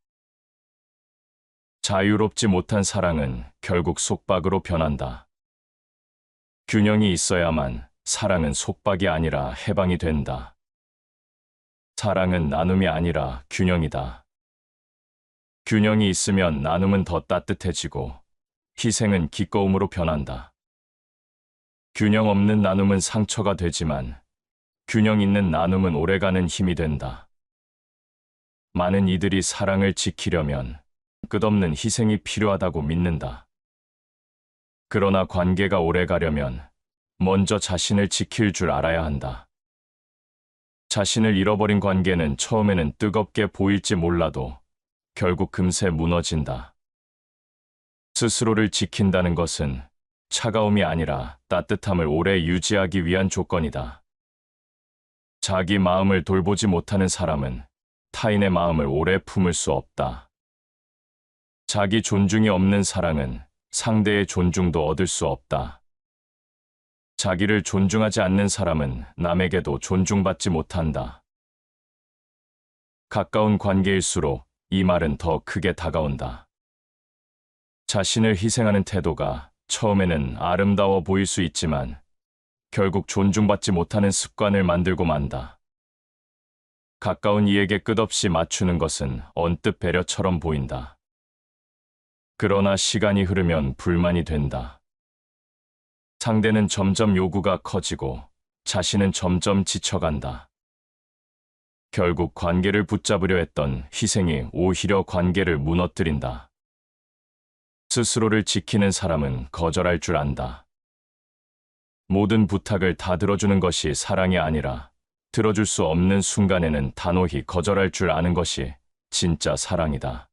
자유롭지 못한 사랑은 결국 속박으로 변한다. 균형이 있어야만 사랑은 속박이 아니라 해방이 된다. 사랑은 나눔이 아니라 균형이다. 균형이 있으면 나눔은 더 따뜻해지고 희생은 기꺼움으로 변한다. 균형 없는 나눔은 상처가 되지만 균형 있는 나눔은 오래가는 힘이 된다. 많은 이들이 사랑을 지키려면 끝없는 희생이 필요하다고 믿는다. 그러나 관계가 오래가려면 먼저 자신을 지킬 줄 알아야 한다. 자신을 잃어버린 관계는 처음에는 뜨겁게 보일지 몰라도 결국 금세 무너진다. 스스로를 지킨다는 것은 차가움이 아니라 따뜻함을 오래 유지하기 위한 조건이다. 자기 마음을 돌보지 못하는 사람은 타인의 마음을 오래 품을 수 없다. 자기 존중이 없는 사랑은 상대의 존중도 얻을 수 없다. 자기를 존중하지 않는 사람은 남에게도 존중받지 못한다. 가까운 관계일수록 이 말은 더 크게 다가온다. 자신을 희생하는 태도가 처음에는 아름다워 보일 수 있지만 결국 존중받지 못하는 습관을 만들고 만다. 가까운 이에게 끝없이 맞추는 것은 언뜻 배려처럼 보인다. 그러나 시간이 흐르면 불만이 된다. 상대는 점점 요구가 커지고 자신은 점점 지쳐간다. 결국 관계를 붙잡으려 했던 희생이 오히려 관계를 무너뜨린다. 스스로를 지키는 사람은 거절할 줄 안다. 모든 부탁을 다 들어주는 것이 사랑이 아니라 들어줄 수 없는 순간에는 단호히 거절할 줄 아는 것이 진짜 사랑이다.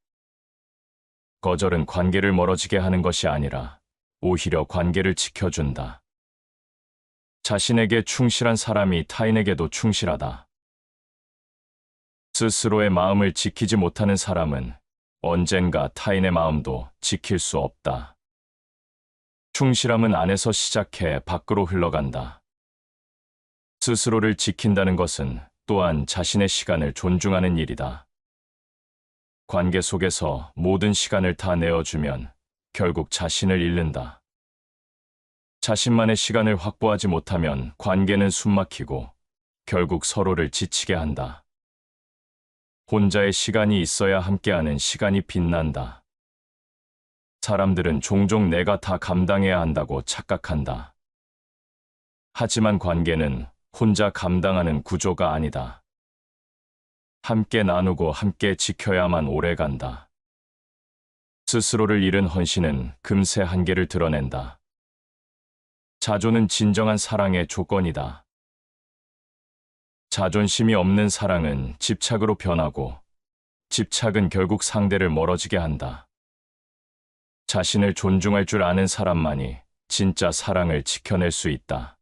거절은 관계를 멀어지게 하는 것이 아니라 오히려 관계를 지켜준다. 자신에게 충실한 사람이 타인에게도 충실하다. 스스로의 마음을 지키지 못하는 사람은 언젠가 타인의 마음도 지킬 수 없다. 충실함은 안에서 시작해 밖으로 흘러간다. 스스로를 지킨다는 것은 또한 자신의 시간을 존중하는 일이다. 관계 속에서 모든 시간을 다 내어주면 결국 자신을 잃는다. 자신만의 시간을 확보하지 못하면 관계는 숨막히고 결국 서로를 지치게 한다. 혼자의 시간이 있어야 함께하는 시간이 빛난다. 사람들은 종종 내가 다 감당해야 한다고 착각한다. 하지만 관계는 혼자 감당하는 구조가 아니다. 함께 나누고 함께 지켜야만 오래간다. 스스로를 잃은 헌신은 금세 한계를 드러낸다. 자존은 진정한 사랑의 조건이다. 자존심이 없는 사랑은 집착으로 변하고 집착은 결국 상대를 멀어지게 한다. 자신을 존중할 줄 아는 사람만이 진짜 사랑을 지켜낼 수 있다.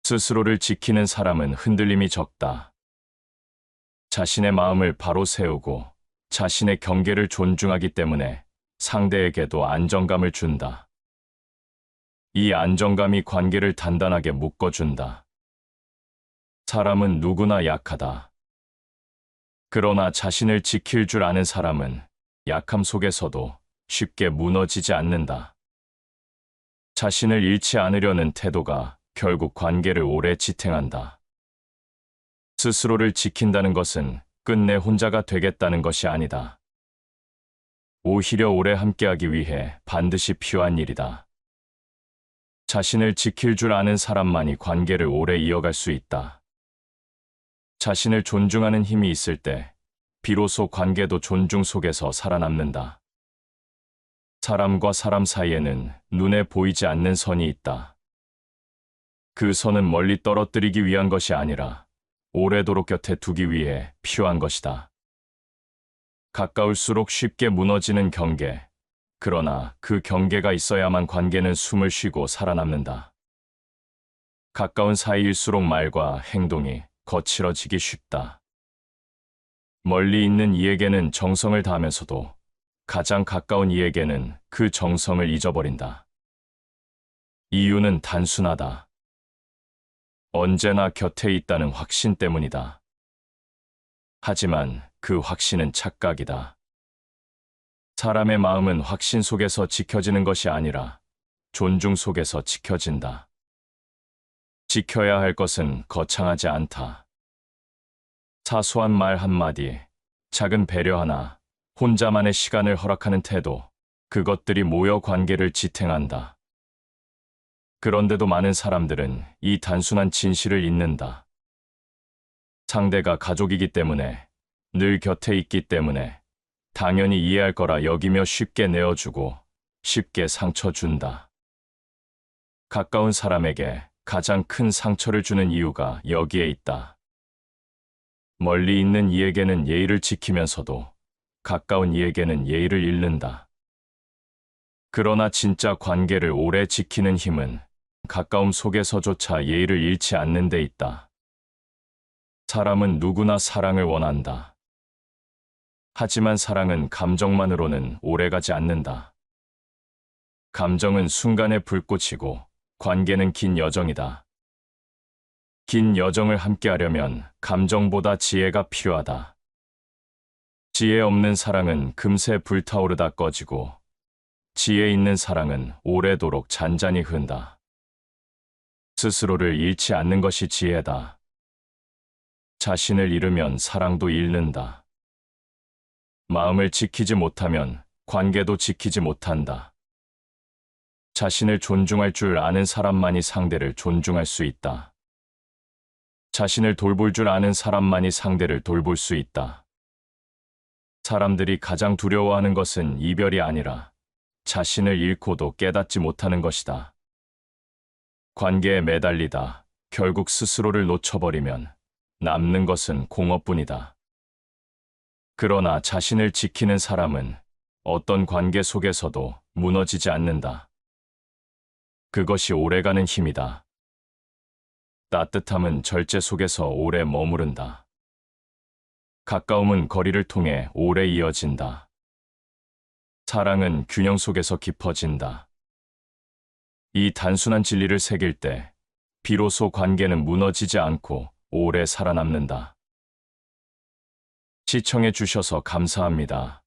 스스로를 지키는 사람은 흔들림이 적다. 자신의 마음을 바로 세우고 자신의 경계를 존중하기 때문에 상대에게도 안정감을 준다. 이 안정감이 관계를 단단하게 묶어준다. 사람은 누구나 약하다. 그러나 자신을 지킬 줄 아는 사람은 약함 속에서도 쉽게 무너지지 않는다. 자신을 잃지 않으려는 태도가 결국 관계를 오래 지탱한다. 스스로를 지킨다는 것은 끝내 혼자가 되겠다는 것이 아니다. 오히려 오래 함께하기 위해 반드시 필요한 일이다. 자신을 지킬 줄 아는 사람만이 관계를 오래 이어갈 수 있다. 자신을 존중하는 힘이 있을 때 비로소 관계도 존중 속에서 살아남는다. 사람과 사람 사이에는 눈에 보이지 않는 선이 있다. 그 선은 멀리 떨어뜨리기 위한 것이 아니라 오래도록 곁에 두기 위해 필요한 것이다. 가까울수록 쉽게 무너지는 경계, 그러나 그 경계가 있어야만 관계는 숨을 쉬고 살아남는다. 가까운 사이일수록 말과 행동이 거칠어지기 쉽다. 멀리 있는 이에게는 정성을 다하면서도 가장 가까운 이에게는 그 정성을 잊어버린다. 이유는 단순하다. 언제나 곁에 있다는 확신 때문이다. 하지만 그 확신은 착각이다. 사람의 마음은 확신 속에서 지켜지는 것이 아니라 존중 속에서 지켜진다. 지켜야 할 것은 거창하지 않다. 사소한 말 한마디, 작은 배려 하나, 혼자만의 시간을 허락하는 태도, 그것들이 모여 관계를 지탱한다. 그런데도 많은 사람들은 이 단순한 진실을 잊는다. 상대가 가족이기 때문에, 늘 곁에 있기 때문에, 당연히 이해할 거라 여기며 쉽게 내어주고, 쉽게 상처 준다. 가까운 사람에게 가장 큰 상처를 주는 이유가 여기에 있다. 멀리 있는 이에게는 예의를 지키면서도 가까운 이에게는 예의를 잃는다. 그러나 진짜 관계를 오래 지키는 힘은 가까움 속에서조차 예의를 잃지 않는 데 있다. 사람은 누구나 사랑을 원한다. 하지만 사랑은 감정만으로는 오래가지 않는다. 감정은 순간의 불꽃이고 관계는 긴 여정이다. 긴 여정을 함께하려면 감정보다 지혜가 필요하다. 지혜 없는 사랑은 금세 불타오르다 꺼지고 지혜 있는 사랑은 오래도록 잔잔히 흐른다. 스스로를 잃지 않는 것이 지혜다. 자신을 잃으면 사랑도 잃는다. 마음을 지키지 못하면 관계도 지키지 못한다. 자신을 존중할 줄 아는 사람만이 상대를 존중할 수 있다. 자신을 돌볼 줄 아는 사람만이 상대를 돌볼 수 있다. 사람들이 가장 두려워하는 것은 이별이 아니라 자신을 잃고도 깨닫지 못하는 것이다. 관계에 매달리다 결국 스스로를 놓쳐버리면 남는 것은 공허뿐이다. 그러나 자신을 지키는 사람은 어떤 관계 속에서도 무너지지 않는다. 그것이 오래가는 힘이다. 따뜻함은 절제 속에서 오래 머무른다. 가까움은 거리를 통해 오래 이어진다. 사랑은 균형 속에서 깊어진다. 이 단순한 진리를 새길 때 비로소 관계는 무너지지 않고 오래 살아남는다. 시청해 주셔서 감사합니다.